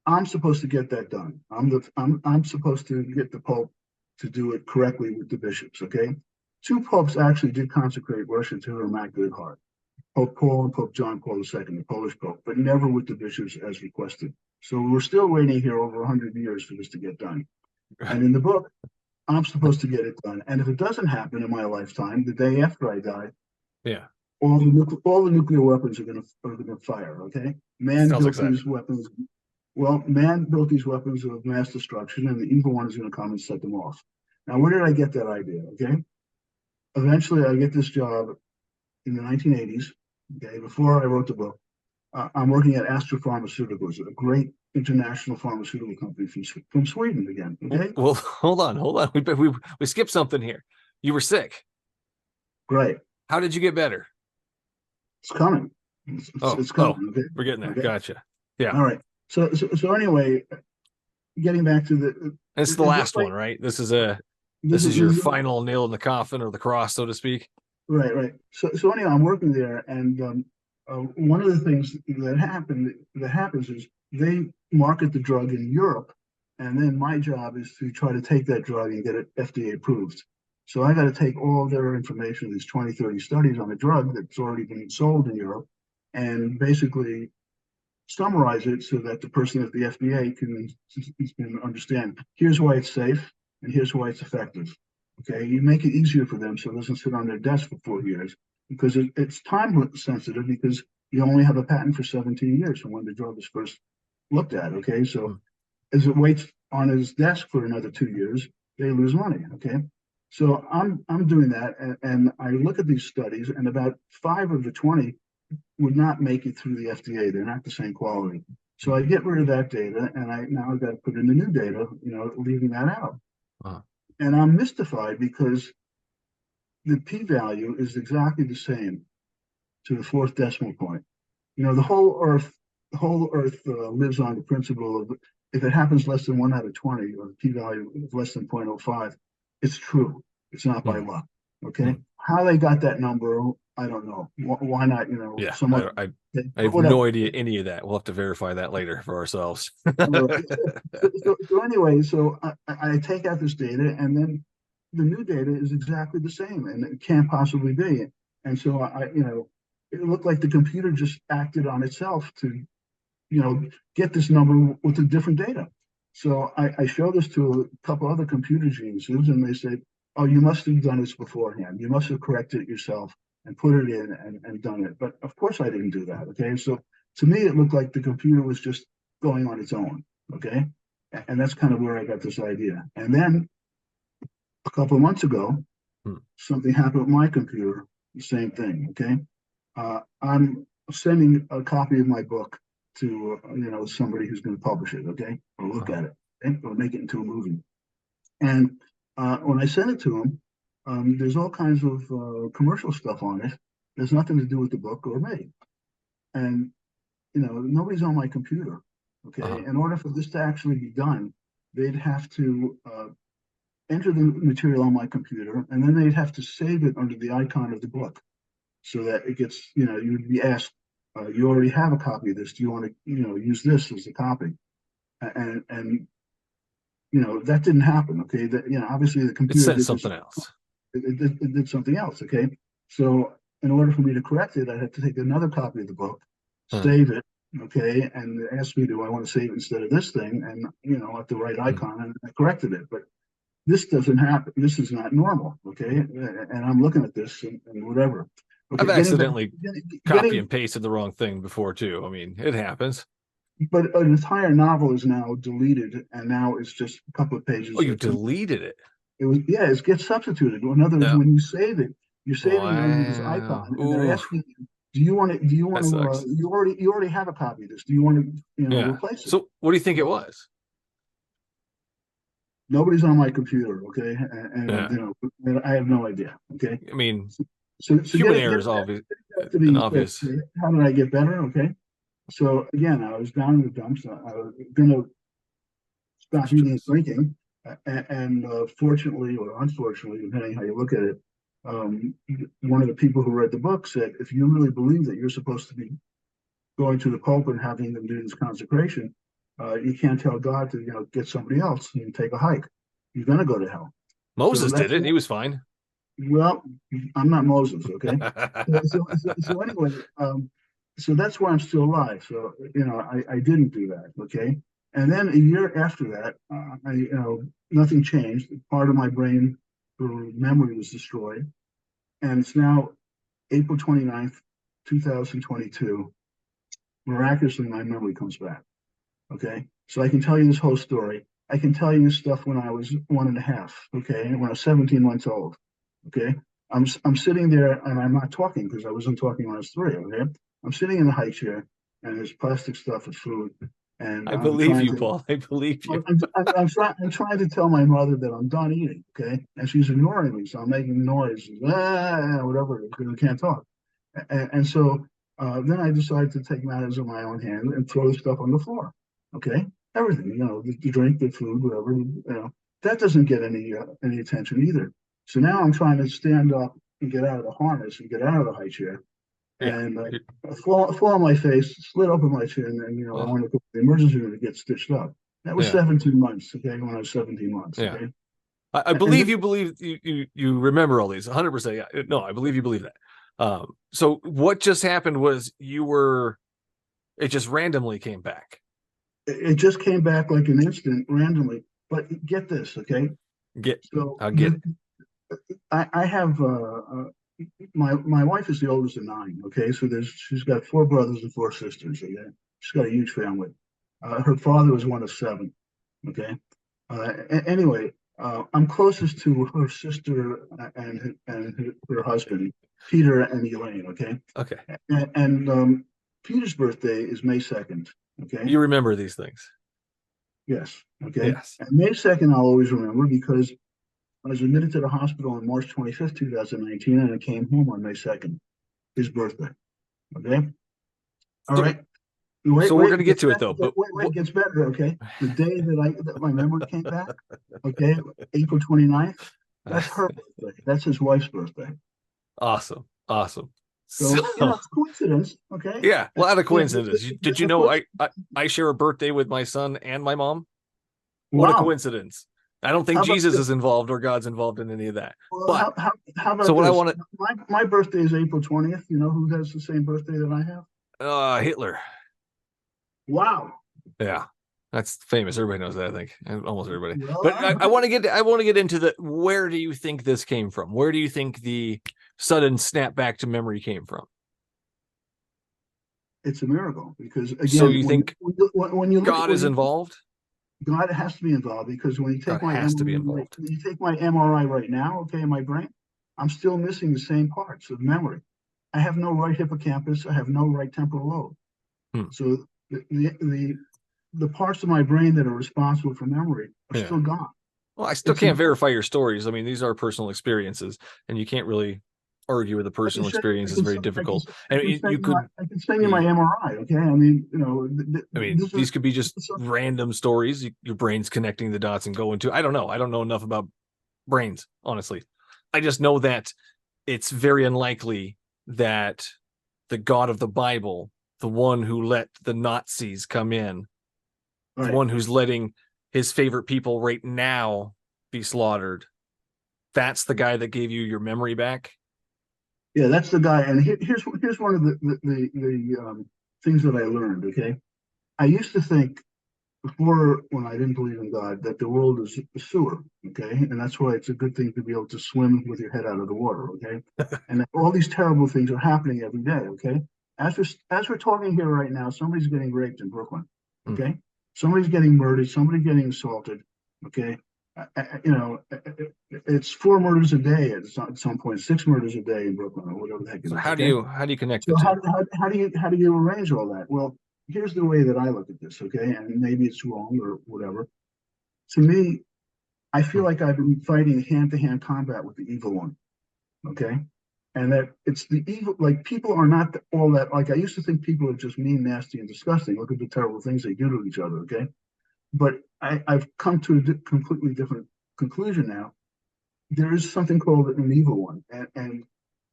I'm supposed to get that done. I'm supposed to get the Pope to do it correctly with the bishops. Okay. Two popes actually did consecrate Russia to her Immaculate Heart. Pope Paul and Pope John Paul II, the Polish Pope, but never with the bishops as requested. So we're still waiting here over 100 years for this to get done. And in the book, I'm supposed to get it done. And if it doesn't happen in my lifetime, the day after I die, Yeah. all the nuclear weapons are going to fire. Okay, man Sounds built exciting. these weapons. Well, man built these weapons of mass destruction, and the evil one is going to come and set them off. Now, where did I get that idea? Okay, eventually I get this job in the 1980s. Okay, before I wrote the book, I'm working at Astra Pharmaceuticals, a great international pharmaceutical company from Sweden again. Okay, Well, hold on. We skipped something here. You were sick. great. How did you get better? It's coming. It's coming. Okay, we're getting there. Okay. Gotcha. Yeah. All right. So anyway, getting back to the. This is the last one, right? This is your final nail in the coffin, or the cross, so to speak. Right. So anyway, I'm working there, and one of the things that happens is they market the drug in Europe, and then my job is to try to take that drug and get it FDA approved. So I got to take all their information, these 20, 30 studies on a drug that's already been sold in Europe, and basically summarize it so that the person at the FDA can understand, here's why it's safe and here's why it's effective. Okay, you make it easier for them so it doesn't sit on their desk for 4 years, because it's time sensitive, because you only have a patent for 17 years from when the drug was first looked at. Okay, so as it waits on his desk for another 2 years, they lose money. Okay, so I'm doing that, and I look at these studies, and about 5 of the 20 would not make it through the FDA. They're not the same quality. So I get rid of that data, and I've got to put in the new data, leaving that out. And I'm mystified because the p-value is exactly the same to the 4th decimal point. The whole Earth lives on the principle of, if it happens less than 1 out of 20, or the p-value is less than 0.05, it's true. It's not by luck. Okay, how they got that number, I don't know. Why not? Yeah, I have no idea any of that. We'll have to verify that later for ourselves. So anyway, I take out this data, and then the new data is exactly the same, and it can't possibly be. And so it looked like the computer just acted on itself to, get this number with the different data. So I show this to a couple other computer geniuses, and they say, "Oh, you must have done this beforehand. You must have corrected it yourself and put it in and done it." But of course I didn't do that. Okay, so to me it looked like the computer was just going on its own. Okay, and that's kind of where I got this idea. And then a couple of months ago, something happened with my computer. The same thing. Okay, I'm sending a copy of my book to somebody who's going to publish it. Okay, or look at it, or make it into a movie. And when I send it to him, there's all kinds of commercial stuff on it. There's nothing to do with the book or me. And, nobody's on my computer. Okay. In order for this to actually be done, they'd have to enter the material on my computer, and then they'd have to save it under the icon of the book, so that it gets, you'd be asked, you already have a copy of this. Do you want to, use this as a copy? And that didn't happen. Okay. That, obviously the computer said something else. It did something else. Okay. So in order for me to correct it, I had to take another copy of the book, save it. Okay. And ask me, do I want to save it instead of this thing? And, at the right icon, and I corrected it. But this doesn't happen. This is not normal. Okay. And I'm looking at this and whatever. Okay, I've accidentally copy and pasted the wrong thing before too. I mean, it happens. But an entire novel is now deleted, and now it's just a couple of pages. Oh, you deleted it? It gets substituted. In other words, when you save it, you're saving it under this icon, and they're asking you, do you want to, you already have a copy of this. Do you want to, replace it? So what do you think it was? Nobody's on my computer. Okay. And I have no idea. Okay. I mean, so human error is obvious. How did I get better? Okay. So again, I was down in the dumps. I was going to stop eating and drinking. And fortunately or unfortunately, depending how you look at it, um, one of the people who read the book said, if you really believe that you're supposed to be going to the Pope and having them do this consecration, you can't tell God to, get somebody else and take a hike. You're going to go to hell. So Moses did that's it. He was fine. well, I'm not Moses, okay? So anyway, so that's why I'm still alive. So I didn't do that, okay? And then a year after that, nothing changed. Part of my brain for memory was destroyed, and it's now April 29th, 2022. Miraculously, my memory comes back. Okay, so I can tell you this whole story. I can tell you stuff when I was 1.5. Okay, when I was 17 months old. Okay, I'm sitting there and I'm not talking because I wasn't talking when I was 3. Okay, I'm sitting in the high chair and there's plastic stuff and food, and I I'm believe trying you, to. Paul. I believe you. I'm trying to tell my mother that I'm done eating. Okay, and she's ignoring me, so I'm making noise, whatever, because I can't talk. And so then I decided to take matters in my own hand and throw the stuff on the floor. Okay, everything, the drink, the food, whatever, that doesn't get any attention either. So now I'm trying to stand up and get out of the harness and get out of the high chair, Yeah. and I fall on my face, split open my chin, and I Oh, want to go to the emergency room to get stitched up. That was yeah. 17 months. Okay, when I was 17 months. Yeah. Okay, I and believe you remember all these 100%. Yeah. No, I believe you believe that. So what just happened was it just randomly came back. it just came back like an instant, randomly. But get this, okay? So I'll get it. I have my wife is the oldest of 9. Okay, so she's got 4 brothers and 4 sisters. Okay, she's got a huge family. Her father was one of 7. Okay, anyway, I'm closest to her sister and her husband, Peter and Elaine. Okay, Okay. and Peter's birthday is May 2nd. Okay, You remember these things. yes. Okay, Yes. and May 2nd I'll always remember because I was admitted to the hospital on March 25th, 2019, and I came home on May 2nd, his birthday. Okay. All So, right. Wait, so we're wait, going to it get gets to it better. though, but Wait, it gets better. Okay. The day that my memory came back, okay, April 29th, that's her birthday. That's his wife's birthday. awesome. Awesome. So, So it's coincidence. Okay. yeah, a lot of And coincidences. Did you of know course, I share a birthday with my son and my mom? What a wow. coincidence. I don't How think about Jesus this? is involved or God's involved in any of that. Well, But how so about what I this? want My birthday is April 20th. You know who has the same birthday that I have? to Hitler. Wow. Yeah. That's famous. Everybody knows that, I think. Almost everybody. Well, But I want to get into the where do you think this came from? Where do you think the sudden snap back to memory came from? it's a miracle because So again, you think when you look at God is involved? God has to be involved because when you God take my has to be MRI, involved. when you take my MRI right now, okay, in my brain, I'm still missing the same parts of memory. I have no right hippocampus. I have no right temporal lobe. Hmm. So the parts of my brain that are responsible for memory are Yeah. still gone. Well, I still It's can't verify your stories. I mean, these are personal experiences, and you can't really argue with a I can personal send, experience. I It's can, very send- difficult. And you could I can send you my be, MRI. Okay, I mean, I mean, this is these could be just random stories. Your brain's connecting the dots and going to, I don't know. I don't know enough about brains, honestly. I just know that it's very unlikely that the God of the Bible, the one who let the Nazis come in, the right. one who's letting his favorite people right now be slaughtered, that's the guy that gave you your memory back. Yeah, that's the guy. And here's one of the things that I learned. Okay, I used to think before, when I didn't believe in God, that the world is a sewer. Okay, and that's why it's a good thing to be able to swim with your head out of the water. Okay, and that all these terrible things are happening every day. Okay, as we're talking here right now, somebody's getting raped in Brooklyn. Okay, somebody's getting murdered. Somebody's getting assaulted. Okay, it's 4 murders a day at some point, 6 murders a day in Brooklyn or whatever the heck it So is. how do Okay, you connect the so two? how do you arrange all that? Well, here's the way that I look at this. Okay, and maybe it's wrong or whatever. To me, I feel like I've been fighting hand-to-hand combat with the evil one. Okay, and that it's the evil. Like people are not all that. Like I used to think people are just mean, nasty, and disgusting. Look at the terrible things they do to each other. Okay, but I've come to a completely different conclusion now. There is something called an evil one, and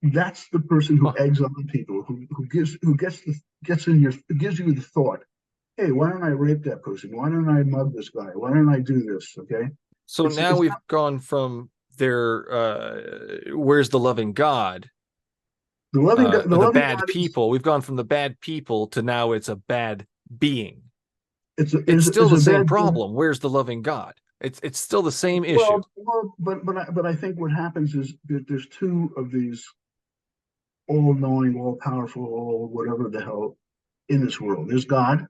that's the person who eggs on people, who gives you the thought, hey, why don't I rape that person? Why don't I mug this guy? Why don't I do this? Okay. So now we've gone from where's the loving God? The bad God people. We've gone from the bad people to now it's a bad being. It's still the same problem. Where's the loving God? It's still the same issue. Well, but I think what happens is that there's two of these all-knowing, all-powerful, all whatever the hell in this world. There's God,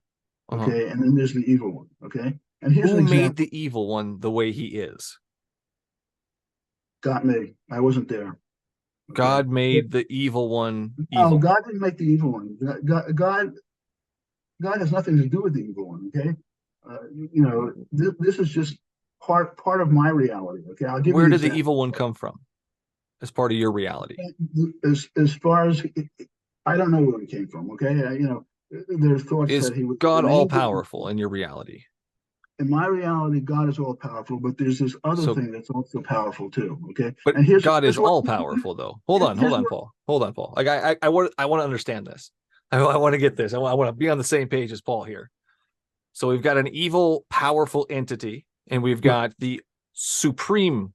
okay, and then there's the evil one, okay. And here's who made the evil one the way he is? God made. I wasn't there. Okay? God made the evil one evil. No, God didn't make the evil one. God has nothing to do with the evil one, okay. You know, this is just part of my reality, okay. I'll give Where you did the evil one come from as part of your reality? As far as I don't know where he came from, okay. You know, there's thoughts that he was God all powerful in your reality. In my reality, God is all powerful, but there's this other thing that's also powerful too. Okay, but God is all powerful, though. Hold on, Paul. Hold on, Paul. Like I want to understand this. I want to get this. I want to be on the same page as Paul here. So we've got an evil, powerful entity, and we've got the supremely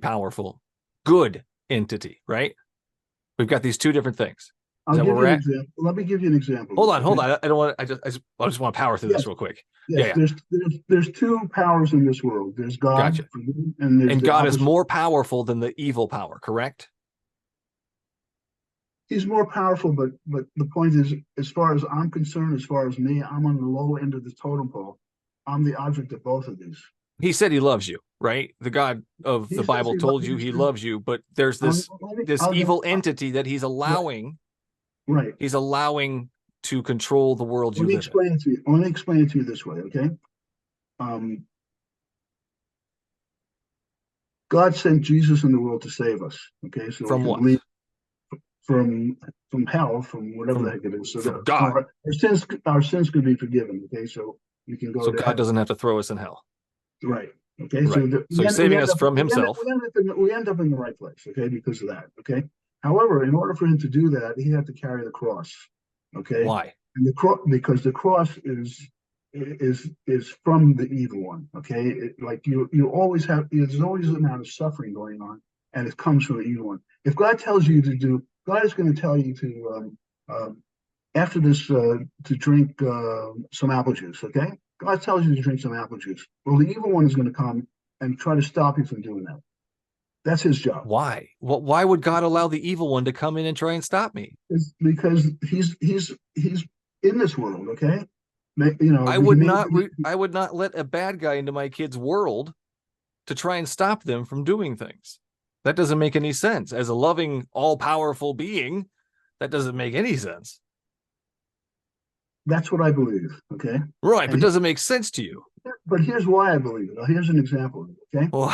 powerful, good entity, right? We've got these two different things. Let me give you an example. Hold on. I don't want. I just want to power through this real quick. Yes, yeah. There's two powers in this world. There's God, gotcha. And God is more powerful than the evil power, correct? He's more powerful, but the point is, as far as I'm concerned, as far as me, I'm on the low end of the totem pole. I'm the object of both of these. He said he loves you, right? The God of the Bible told you he loves you, but there's this evil entity that he's allowing. Right. He's allowing to control the world you live in. Let me explain it to you this way, okay? God sent Jesus in the world to save us, okay? So from what? From hell, from whatever the heck it is. So from God. Our sins could be forgiven, okay? So you can go. So God doesn't have to throw us in hell. Right. Okay. Right. So he's saving us from himself. We end up in the right place, okay, because of that. Okay. However, in order for him to do that, he had to carry the cross. Okay. Why? And because the cross is from the evil one. Okay. Like you always have. There's always an amount of suffering going on, and it comes from the evil one. If God tells you to do, God is going to tell you to after this to drink some apple juice. Okay. God tells you to drink some apple juice. Well, the evil one is going to come and try to stop you from doing that. That's his job. Why? Why would God allow the evil one to come in and try and stop me? It's because he's in this world. Okay, you know. I would not let a bad guy into my kid's world to try and stop them from doing things. That doesn't make any sense. As a loving, all-powerful being, that doesn't make any sense. That's what I believe, okay? Right, but it doesn't make sense to you. But here's why I believe it. Here's an example, okay? Well,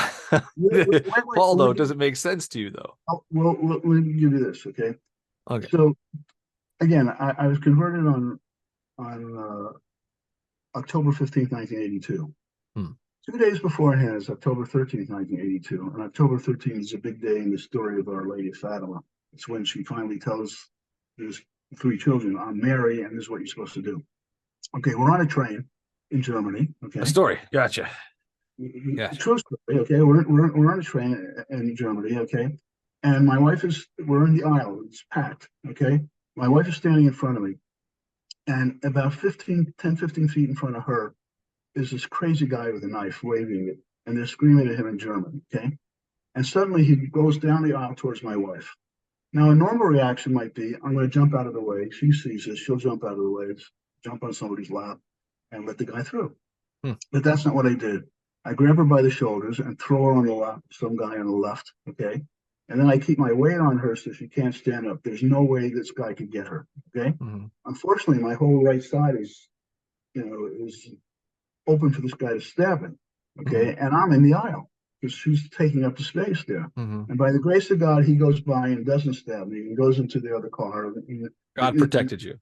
Paul, though, does it make sense to you, though? Well, let me give you this, okay? Okay. So, again, I was converted on October 15th, 1982. 2 days beforehand is October 13th, 1982. And October 13th is a big day in the story of Our Lady of Fatima. It's when she finally tells his 3 children, I'm Mary, and this is what you're supposed to do. Okay, we're on a train in Germany. Okay, a story. Gotcha. True story. Okay, we're on a train in Germany. Okay, and my wife we're in the aisle. It's packed. Okay, my wife is standing in front of me, and about 10, 15 feet in front of her is this crazy guy with a knife waving it, and they're screaming at him in German. Okay, and suddenly he goes down the aisle towards my wife. Now, a normal reaction might be, I'm going to jump out of the way. She sees this. She'll jump out of the way, jump on somebody's lap, and let the guy through. But that's not what I did. I grab her by the shoulders and throw her on the lap of some guy on the left, okay? And then I keep my weight on her so she can't stand up. There's no way this guy could get her, okay? Unfortunately, my whole right side is open for this guy to stab in, okay? And I'm in the aisle, because she's taking up the space there. And by the grace of God, he goes by and doesn't stab me and goes into the other car. God protected you.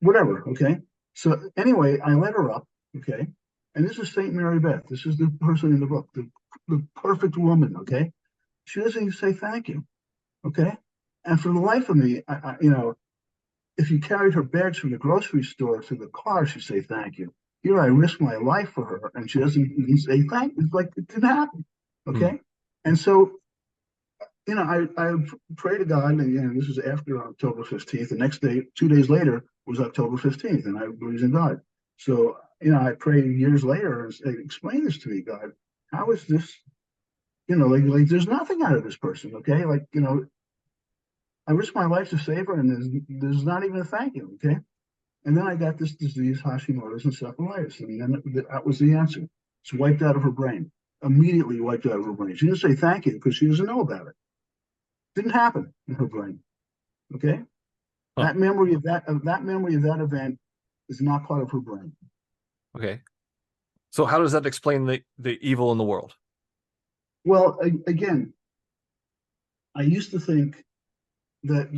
Whatever, okay? So anyway, I let her up, okay? And this is Saint Mary Beth. This is the person in the book, the perfect woman. Okay, she doesn't even say thank you. Okay, and for the life of me, if you carried her bags from the grocery store to the car, she'd say thank you. Here I risk my life for her, and she doesn't even say thank you. It's like it didn't happen. Okay, and so I pray to God, and this was after October 15th. The next day, 2 days later, was October 15th, and I believe in God. So, I pray years later and say, explain this to me, God. How is this? Like there's nothing out of this person, okay? Like, I risked my life to save her, and there's not even a thank you, okay? And then I got this disease, Hashimoto's encephalitis, and then that was the answer. It's wiped out of her brain, immediately wiped out of her brain. She didn't say thank you because she doesn't know about it. Didn't happen in her brain. Okay, that memory of that event is not part of her brain. Okay, so how does that explain the evil in the world? Well, again, I used to think that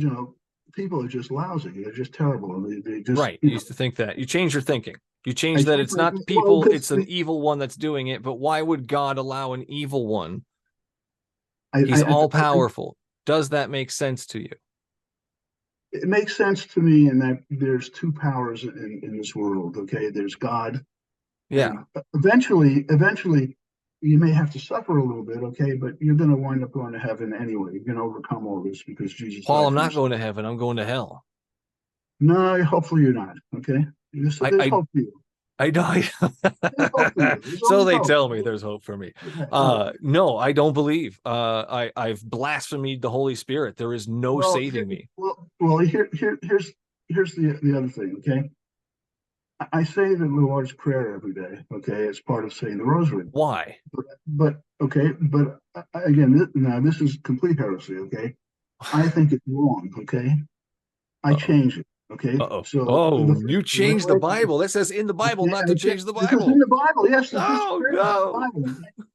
people are just lousy. They're just terrible. They just right. You used to think that. You change your thinking. You change that it's not people, it's an evil one that's doing it. But why would God allow an evil one? He's all powerful. Does that make sense to you? It makes sense to me in that there's two powers in this world. Okay, there's God. Yeah. Eventually, you may have to suffer a little bit. Okay, but you're going to wind up going to heaven anyway. You're going to overcome all this because Jesus. Paul, I'm not going to heaven. I'm going to hell. No, hopefully you're not. Okay, there's hope for you. I know. So they tell me there's hope for me. No, I don't believe. I've blasphemed the Holy Spirit. There is no saving me. Well, here's the other thing. Okay, I say the Lord's Prayer every day. Okay, it's part of saying the Rosary. Why? But again, now this is complete heresy. Okay, I think it's wrong. Okay, I change it. Okay. So you changed the Bible. That says in the Bible not to change the Bible. This is in the Bible. Yes. No.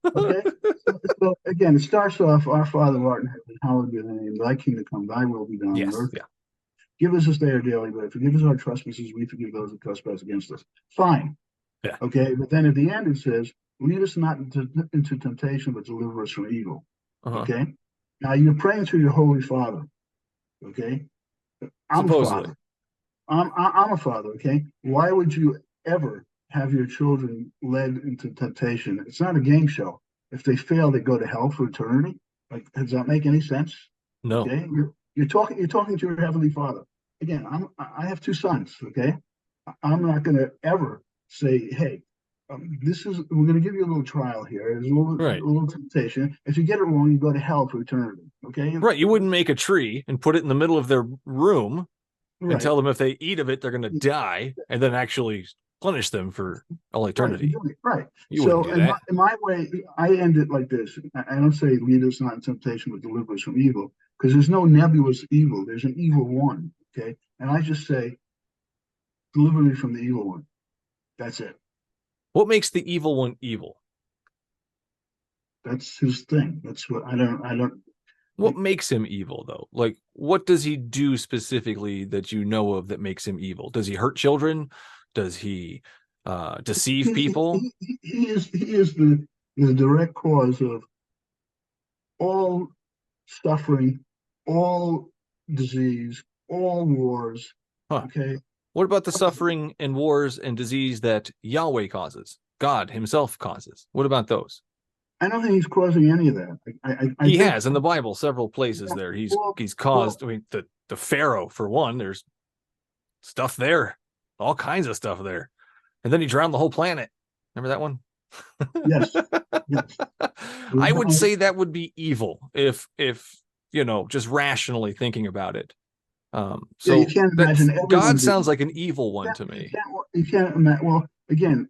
Okay. So again, it starts off, Our Father who art in heaven, hallowed be thy name. Thy kingdom come. Thy will be done on earth. Yeah. Give us this day our daily bread. Forgive us our trespasses. We forgive those who trespass against us. Fine. Yeah. Okay. But then at the end it says, lead us not into temptation, but deliver us from evil. Okay. Now you're praying to your Holy Father. Okay. I'm a father. I'm a father, okay? Why would you ever have your children led into temptation? It's not a game show. If they fail, they go to hell for eternity. Like, does that make any sense? No. Okay, you're talking to your Heavenly Father. Again, I have two sons. Okay, I'm not going to ever say, hey, we're going to give you a little trial here. There's a little temptation. If you get it wrong, you go to hell for eternity. Okay. Right. You wouldn't make a tree and put it in the middle of their room. Right. And tell them if they eat of it, they're going to die, and then actually punish them for all eternity. Right. So in my way, I end it like this. I don't say lead us not in temptation, but deliver us from evil, because there's no nebulous evil. There's an evil one, okay? And I just say, deliver me from the evil one. That's it. What makes the evil one evil? That's his thing. That's what I don't. What makes him evil, though? Like, what does he do specifically that you know of that makes him evil? Does he hurt children? Does he deceive people? He is the direct cause of all suffering, all disease, all wars. Okay. What about the suffering and wars and disease that Yahweh causes? God himself causes. What about those? I don't think he's causing any of that. He has in the Bible several places there. He's caused. I mean, the Pharaoh, for one. There's stuff there, all kinds of stuff there, and then he drowned the whole planet. Remember that one? Yes. I would say that would be evil if just rationally thinking about it. So you can't imagine God sounds like an evil one to me. You can't imagine. Well, again,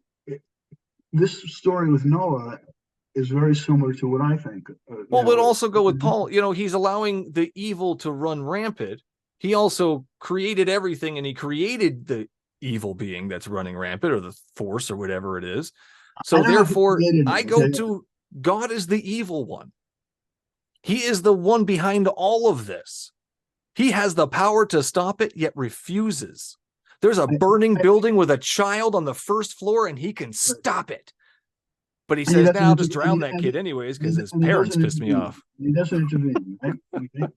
this story with Noah is very similar to what I think. But also go with Paul. He's allowing the evil to run rampant. He also created everything, and he created the evil being that's running rampant, or the force, or whatever it is. So therefore, I go to God is the evil one. He is the one behind all of this. He has the power to stop it, yet refuses. There's a burning I- building with a child on the first floor, and he can stop it. But he And he says, doesn't "Now I'll just intervene, drown that kid anyways because his and he parents doesn't pissed me intervene. off." He doesn't intervene, right? Okay.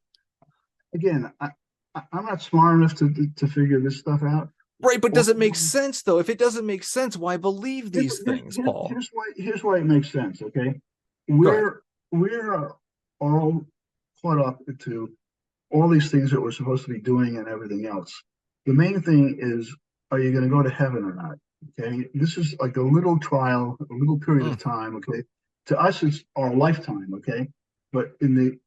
Again, I'm not smart enough to figure this stuff out. Right, but does it make sense though? If it doesn't make sense, why believe these things, Paul? Here's why it makes sense. Okay, Go ahead. we're all caught up into all these things that we're supposed to be doing and everything else. The main thing is, are you going to go to heaven or not? Okay, this is like a little trial, a little period of time. Okay, to us it's our lifetime. Okay, but in the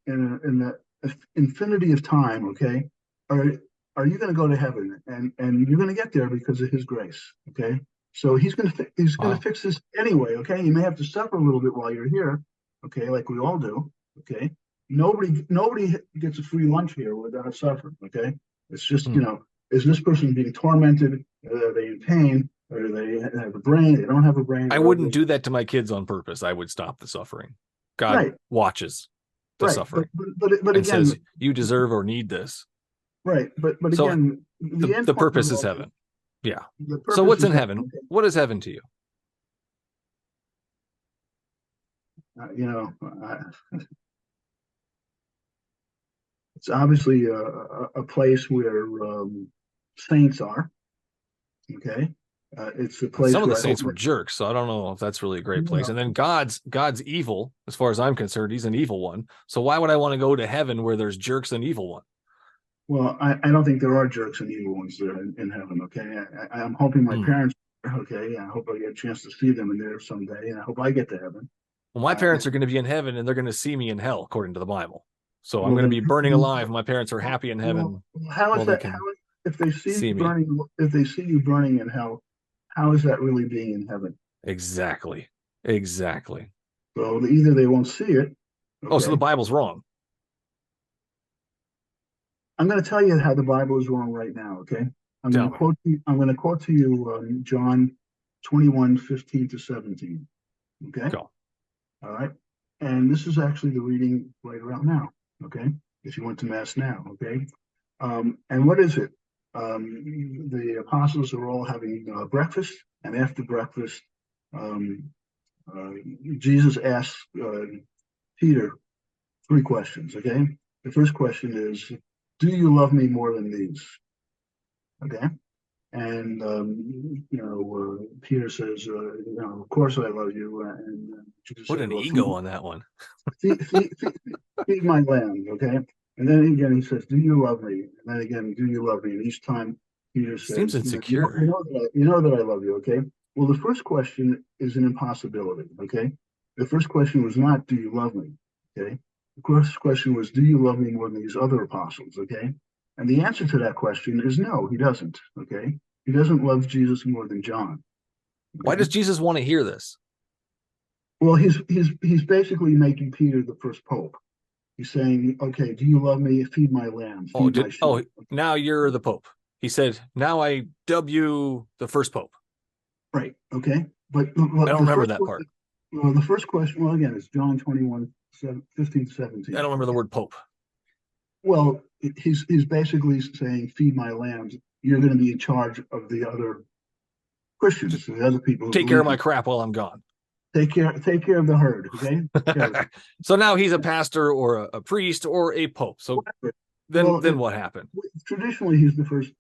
infinity of time, okay, are you going to go to heaven? And you're going to get there because of His grace. Okay, so He's going to Wow. fix this anyway. Okay, you may have to suffer a little bit while you're here. Okay, like we all do. Okay, nobody gets a free lunch here without suffering. Okay, it's just is this person being tormented? Are they in pain? Or do they have a brain? They don't have a brain. I wouldn't do that to my kids on purpose. I would stop the suffering. God Right. watches the suffering but and again, says, "You deserve or need this." right. But So again, the purpose is heaven. Yeah. The So what's in purpose is heaven? okay. What is heaven to you? It's obviously a place where saints are. Okay, it's a place Some of the where saints were jerks, so I don't know if that's really a great place. And then God's evil, as far as I'm concerned. He's an evil one. So why would I want to go to heaven where there's jerks and evil one? Well, I don't think there are jerks and evil ones there in heaven. Okay, I'm hoping my parents. Okay, I hope I get a chance to see them in there someday, and I hope I get to heaven. Well, my parents are going to be in heaven, and they're going to see me in hell, according to the Bible. So I'm going to be burning alive. My parents are happy in heaven. How is that? If they see you burning, if they see you burning in hell, how is that really being in heaven? Exactly. So either they won't see it. Okay. Oh, so the Bible's wrong. I'm going to tell you how the Bible is wrong right now. Okay, I'm going to quote to you John 21:15-17. Okay. Go. All right. And this is actually the reading right around now. Okay. If you went to Mass now. Okay. And what is it? The apostles are all having breakfast, and after breakfast, Jesus asks Peter 3 questions. Okay. The first question is, do you love me more than these? Okay. And Peter says, of course I love you. And Jesus what says, an ego on that one. feed my lambs, okay? And then again he says, do you love me? And then again, do you love me? And each time Peter says, seems insecure. You know that I love you, okay? Well, the first question is an impossibility, okay? The first question was not, do you love me? Okay. The first question was, do you love me more than these other apostles? Okay. And the answer to that question is no, he doesn't. Okay. He doesn't love Jesus more than John. Okay? Why does Jesus want to hear this? Well, he's basically making Peter the first pope. He's saying, okay, do you love me? Feed my lambs. My sheep. Now you're the pope. He said, now I dub you the first pope. Right. Okay. But I don't remember that part. Well, the first question, well, again, it's John 21:15-17. I don't remember the word pope. Well, he's basically saying, feed my lambs. You're going to be in charge of the other Christians, the other people. Take care of my crap while I'm gone. Take care of the herd. Okay. So now he's a pastor or a priest or a pope. So then what happened? Traditionally, he's the first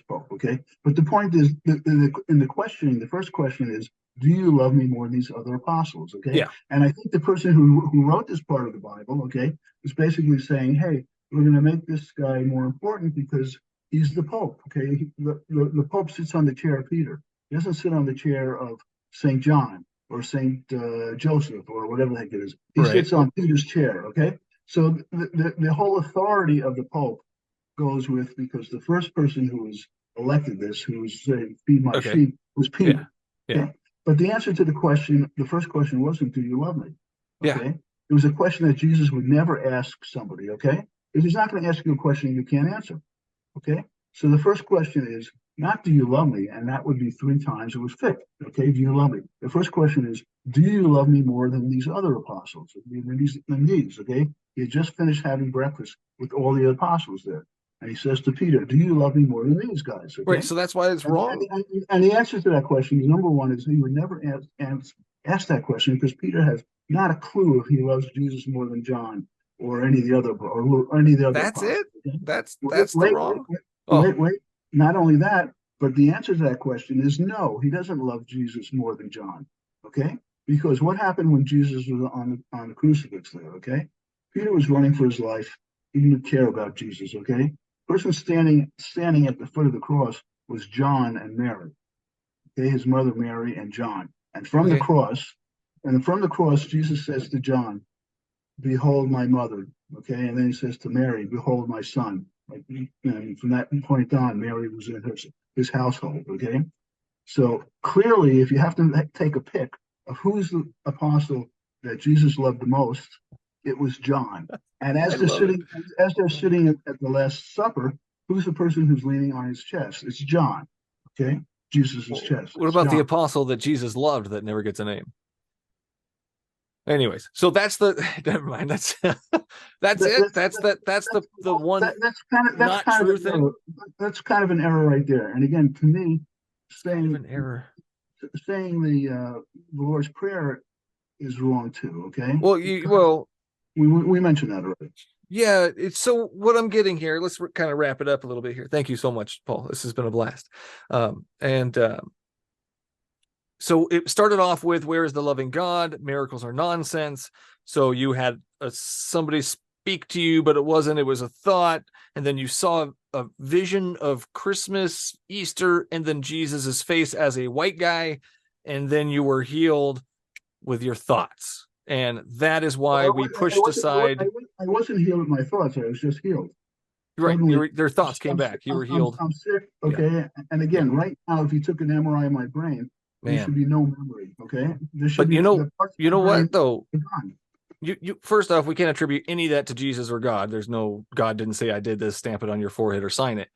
pope. Okay. But the point is, in the questioning, the first question is, do you love me more than these other apostles? Okay. Yeah. And I think the person who wrote this part of the Bible, okay, is basically saying, hey, we're going to make this guy more important because he's the pope. Okay. The pope sits on the chair of Peter. He doesn't sit on the chair of St. John or St. Joseph or whatever the heck it is. He sits on Peter's chair. Okay. So the whole authority of the pope goes with, because the first person who was elected this, who was saying, feed my sheep, was Peter. Yeah. Okay? But the answer to the first question wasn't, do you love me? Okay. Yeah. It was a question that Jesus would never ask somebody. Okay. Because he's not going to ask you a question you can't answer. Okay. So the first question is not, do you love me? And that would be 3 times. It was fixed. Okay. Do you love me? The first question is, do you love me more than these other apostles? Than these. Okay. You just finished having breakfast with all the apostles there. And he says to Peter, do you love me more than these guys? Okay. Right. So that's why it's wrong. And the answer to that question is, number one, is he would never ask that question because Peter has not a clue if he loves Jesus more than John or any of the other That's apostles. it. Okay? That's Wait, the wrong. wait. Not only that, but the answer to that question is no. He doesn't love Jesus more than John. Okay, because what happened when Jesus was on the crucifix there? Okay, Peter was running for his life. He didn't care about Jesus. Okay, person standing at the foot of the cross was John and Mary. Okay, his mother Mary and John. And from the cross, Jesus says to John, "Behold my mother." Okay, and then he says to Mary, "Behold my son." Like, and from that point on, Mary was in his household. Okay, so clearly, if you have to take a pick of who's the apostle that Jesus loved the most, it was John. And as they're sitting at the Last Supper, who's the person who's leaning on his chest? It's John. Okay, Jesus' chest. What about the apostle that Jesus loved that never gets a name? Anyways, so that's never mind. That's it. That's the one. That's kind of an error right there. And again, to me, saying an error. Saying the Lord's Prayer is wrong too. Okay. Well, we mentioned that already. Yeah. So what I'm getting here. Let's kind of wrap it up a little bit here. Thank you so much, Paul. This has been a blast. So it started off with, where is the loving God? Miracles are nonsense. So you had somebody speak to you, but it was a thought. And then you saw a vision of Christmas, Easter, and then Jesus's face as a white guy. And then you were healed with your thoughts. And that is why we pushed aside. I wasn't healed with my thoughts. I was just healed. Right. Their thoughts came back. You were healed. I'm sick. Okay. Yeah. And again, right now, if you took an MRI of my brain, there should be no memory. Okay. But you know what though? You first off, we can't attribute any of that to Jesus or God. There's no, God didn't say I did this, stamp it on your forehead or sign it.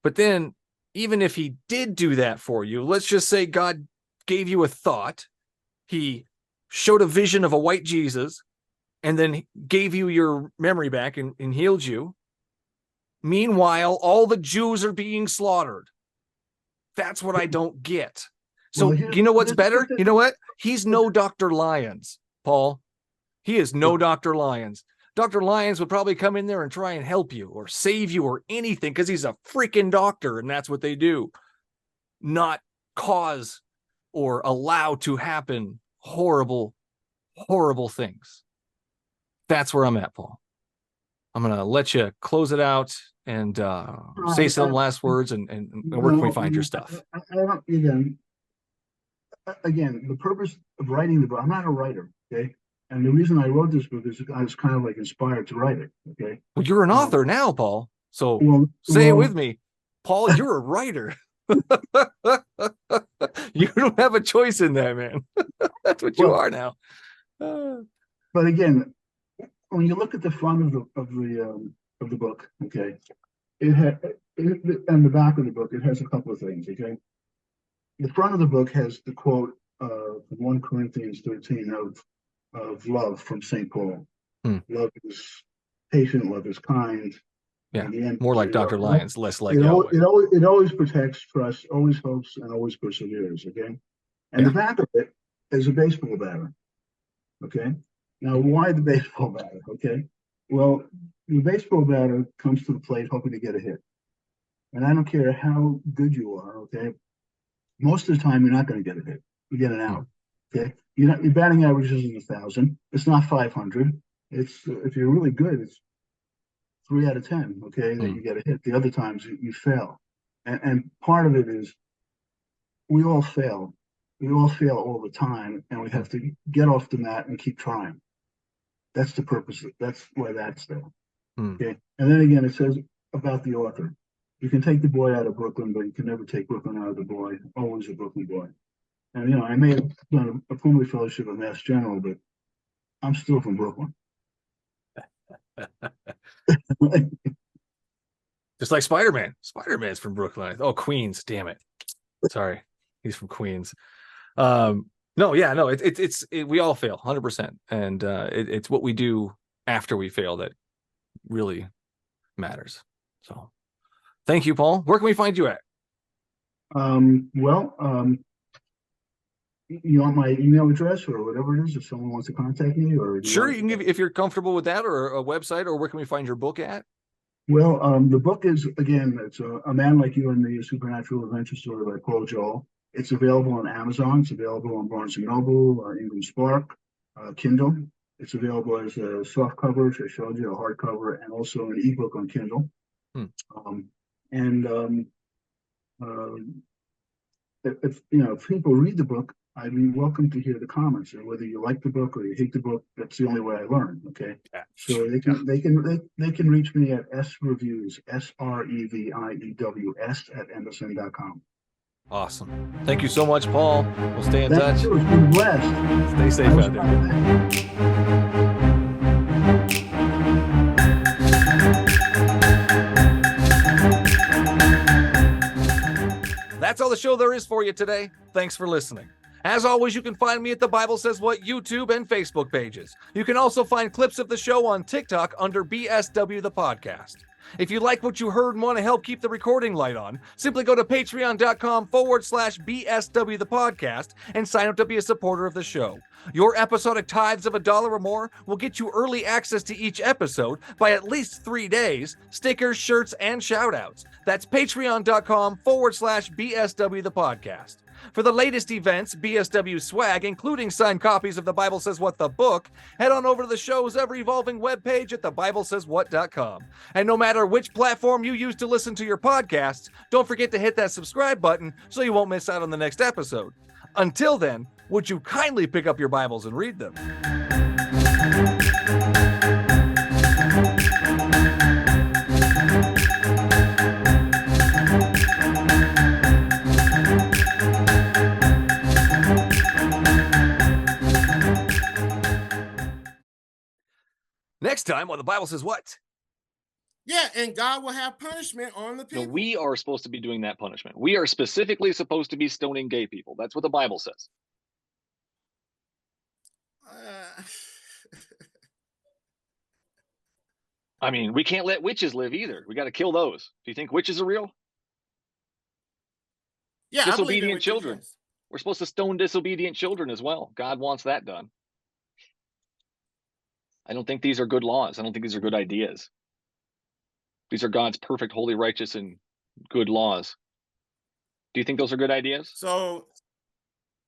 But then even if he did do that for you, let's just say God gave you a thought. He showed a vision of a white Jesus and then gave you your memory back and healed you. Meanwhile, all the Jews are being slaughtered. That's what I don't get. So you know what's better? You know what? He's no Dr. Lyons, Paul. He is no Dr. Lyons. Dr. Lyons would probably come in there and try and help you or save you or anything because he's a freaking doctor and that's what they do. Not cause or allow to happen horrible, horrible things. That's where I'm at, Paul. I'm going to let you close it out and say some last words and where can we find your stuff? Again, the purpose of writing the book, I'm not a writer, okay? And the reason I wrote this book is I was kind of like inspired to write it, okay? Well, you're an author now, Paul. So say it with me. Paul, you're a writer. You don't have a choice in that, man. That's what you are now. But again, when you look at the front of the book, okay, and the back of the book, it has a couple of things, okay? The front of the book has the quote from 1 Corinthians 13 of love from St. Paul. Love is patient, love is kind. Yeah, more like Dr. Lyons, less like Yahweh. It always protects, trusts, always hopes, and always perseveres, okay? And the back of it is a baseball batter, okay? Now, why the baseball batter, okay? Well, the baseball batter comes to the plate hoping to get a hit. And I don't care how good you are, okay? Most of the time, you're not going to get a hit. You get an out, okay? Your batting average isn't 1,000. It's not 500. It's if you're really good, it's 3 out of 10, okay, that you get a hit. The other times you fail. And part of it is we all fail. We all fail all the time, and we have to get off the mat and keep trying. That's the purpose. That's why that's there. Okay. And then again, it says about the author. You can take the boy out of Brooklyn, but you can never take Brooklyn out of the boy. Always a Brooklyn boy. And, I may have done a Puma Fellowship at Mass General, but I'm still from Brooklyn. Just like Spider-Man. Spider-Man's from Brooklyn. Oh, Queens. Damn it. Sorry. He's from Queens. It's we all fail 100%. And it's what we do after we fail that really matters. So Thank you, Paul. Where can we find you at? You want my email address or whatever it is if someone wants to contact me? Or Sure, you can give, if you're comfortable with that, or a website, or where can we find your book at? Well, the book is, again, it's a Man Like You and Me, a Supernatural Adventure Story by Paul Joel. It's available on Amazon. It's available on Barnes & Noble, Ingram Spark, Kindle. It's available as a soft cover, which I showed you, a hardcover, and also an ebook on Kindle. If people read the book, I'd be welcome to hear the comments, and whether you like the book or you hate the book. That's the only way I learn. Okay, so they can reach me at sreviews, SREVIEWS at MSN.com. Awesome. Thank you so much, Paul. We'll stay in touch. It's been a blast. Stay safe out there. That's all the show there is for you today. Thanks for listening. As always, you can find me at the Bible Says What YouTube and Facebook pages. You can also find clips of the show on TikTok under BSW the Podcast. If you like what you heard and want to help keep the recording light on, simply go to patreon.com/BSW the Podcast and sign up to be a supporter of the show. Your episodic tithes of $1 or more will get you early access to each episode by at least 3 days, stickers, shirts, and shoutouts. That's patreon.com/BSW the Podcast. For the latest events, BSW swag, including signed copies of The Bible Says What the book, head on over to the show's ever-evolving webpage at thebiblesayswhat.com. And no matter which platform you use to listen to your podcasts, don't forget to hit that subscribe button so you won't miss out on the next episode. Until then, would you kindly pick up your Bibles and read them? Next time on The Bible Says What? Yeah, and God will have punishment on the people. No, we are supposed to be doing that punishment. We are specifically supposed to be stoning gay people. That's what the Bible says. I mean, we can't let witches live either. We got to kill those. Do you think witches are real? Yeah, disobedient children. We're supposed to stone disobedient children as well. God wants that done. I don't think these are good laws. I don't think these are good ideas. These are God's perfect, holy, righteous, and good laws. Do you think those are good ideas? So,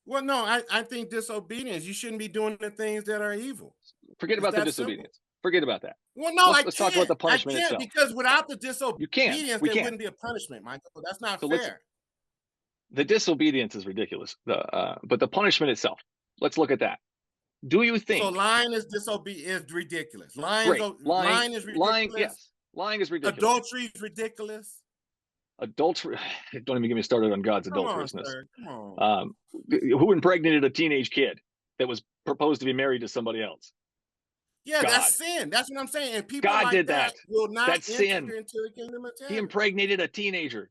well, no, I think disobedience. You shouldn't be doing the things that are evil. Forget about the disobedience. Simple. Forget about that. Well, no, let's talk about the punishment itself. Because without the disobedience, there wouldn't be a punishment, Michael. That's not fair. The disobedience is ridiculous. But the punishment itself, let's look at that. Do you think? So lying is ridiculous. Lying is ridiculous. Lying is ridiculous. Adultery is ridiculous. Adultery. Don't even get me started on God's adulterousness. Come on. Who impregnated a teenage kid that was proposed to be married to somebody else? Yeah, God. That's sin. That's what I'm saying. And people God like did that will not That's enter sin. into the kingdom of heaven. He impregnated a teenager.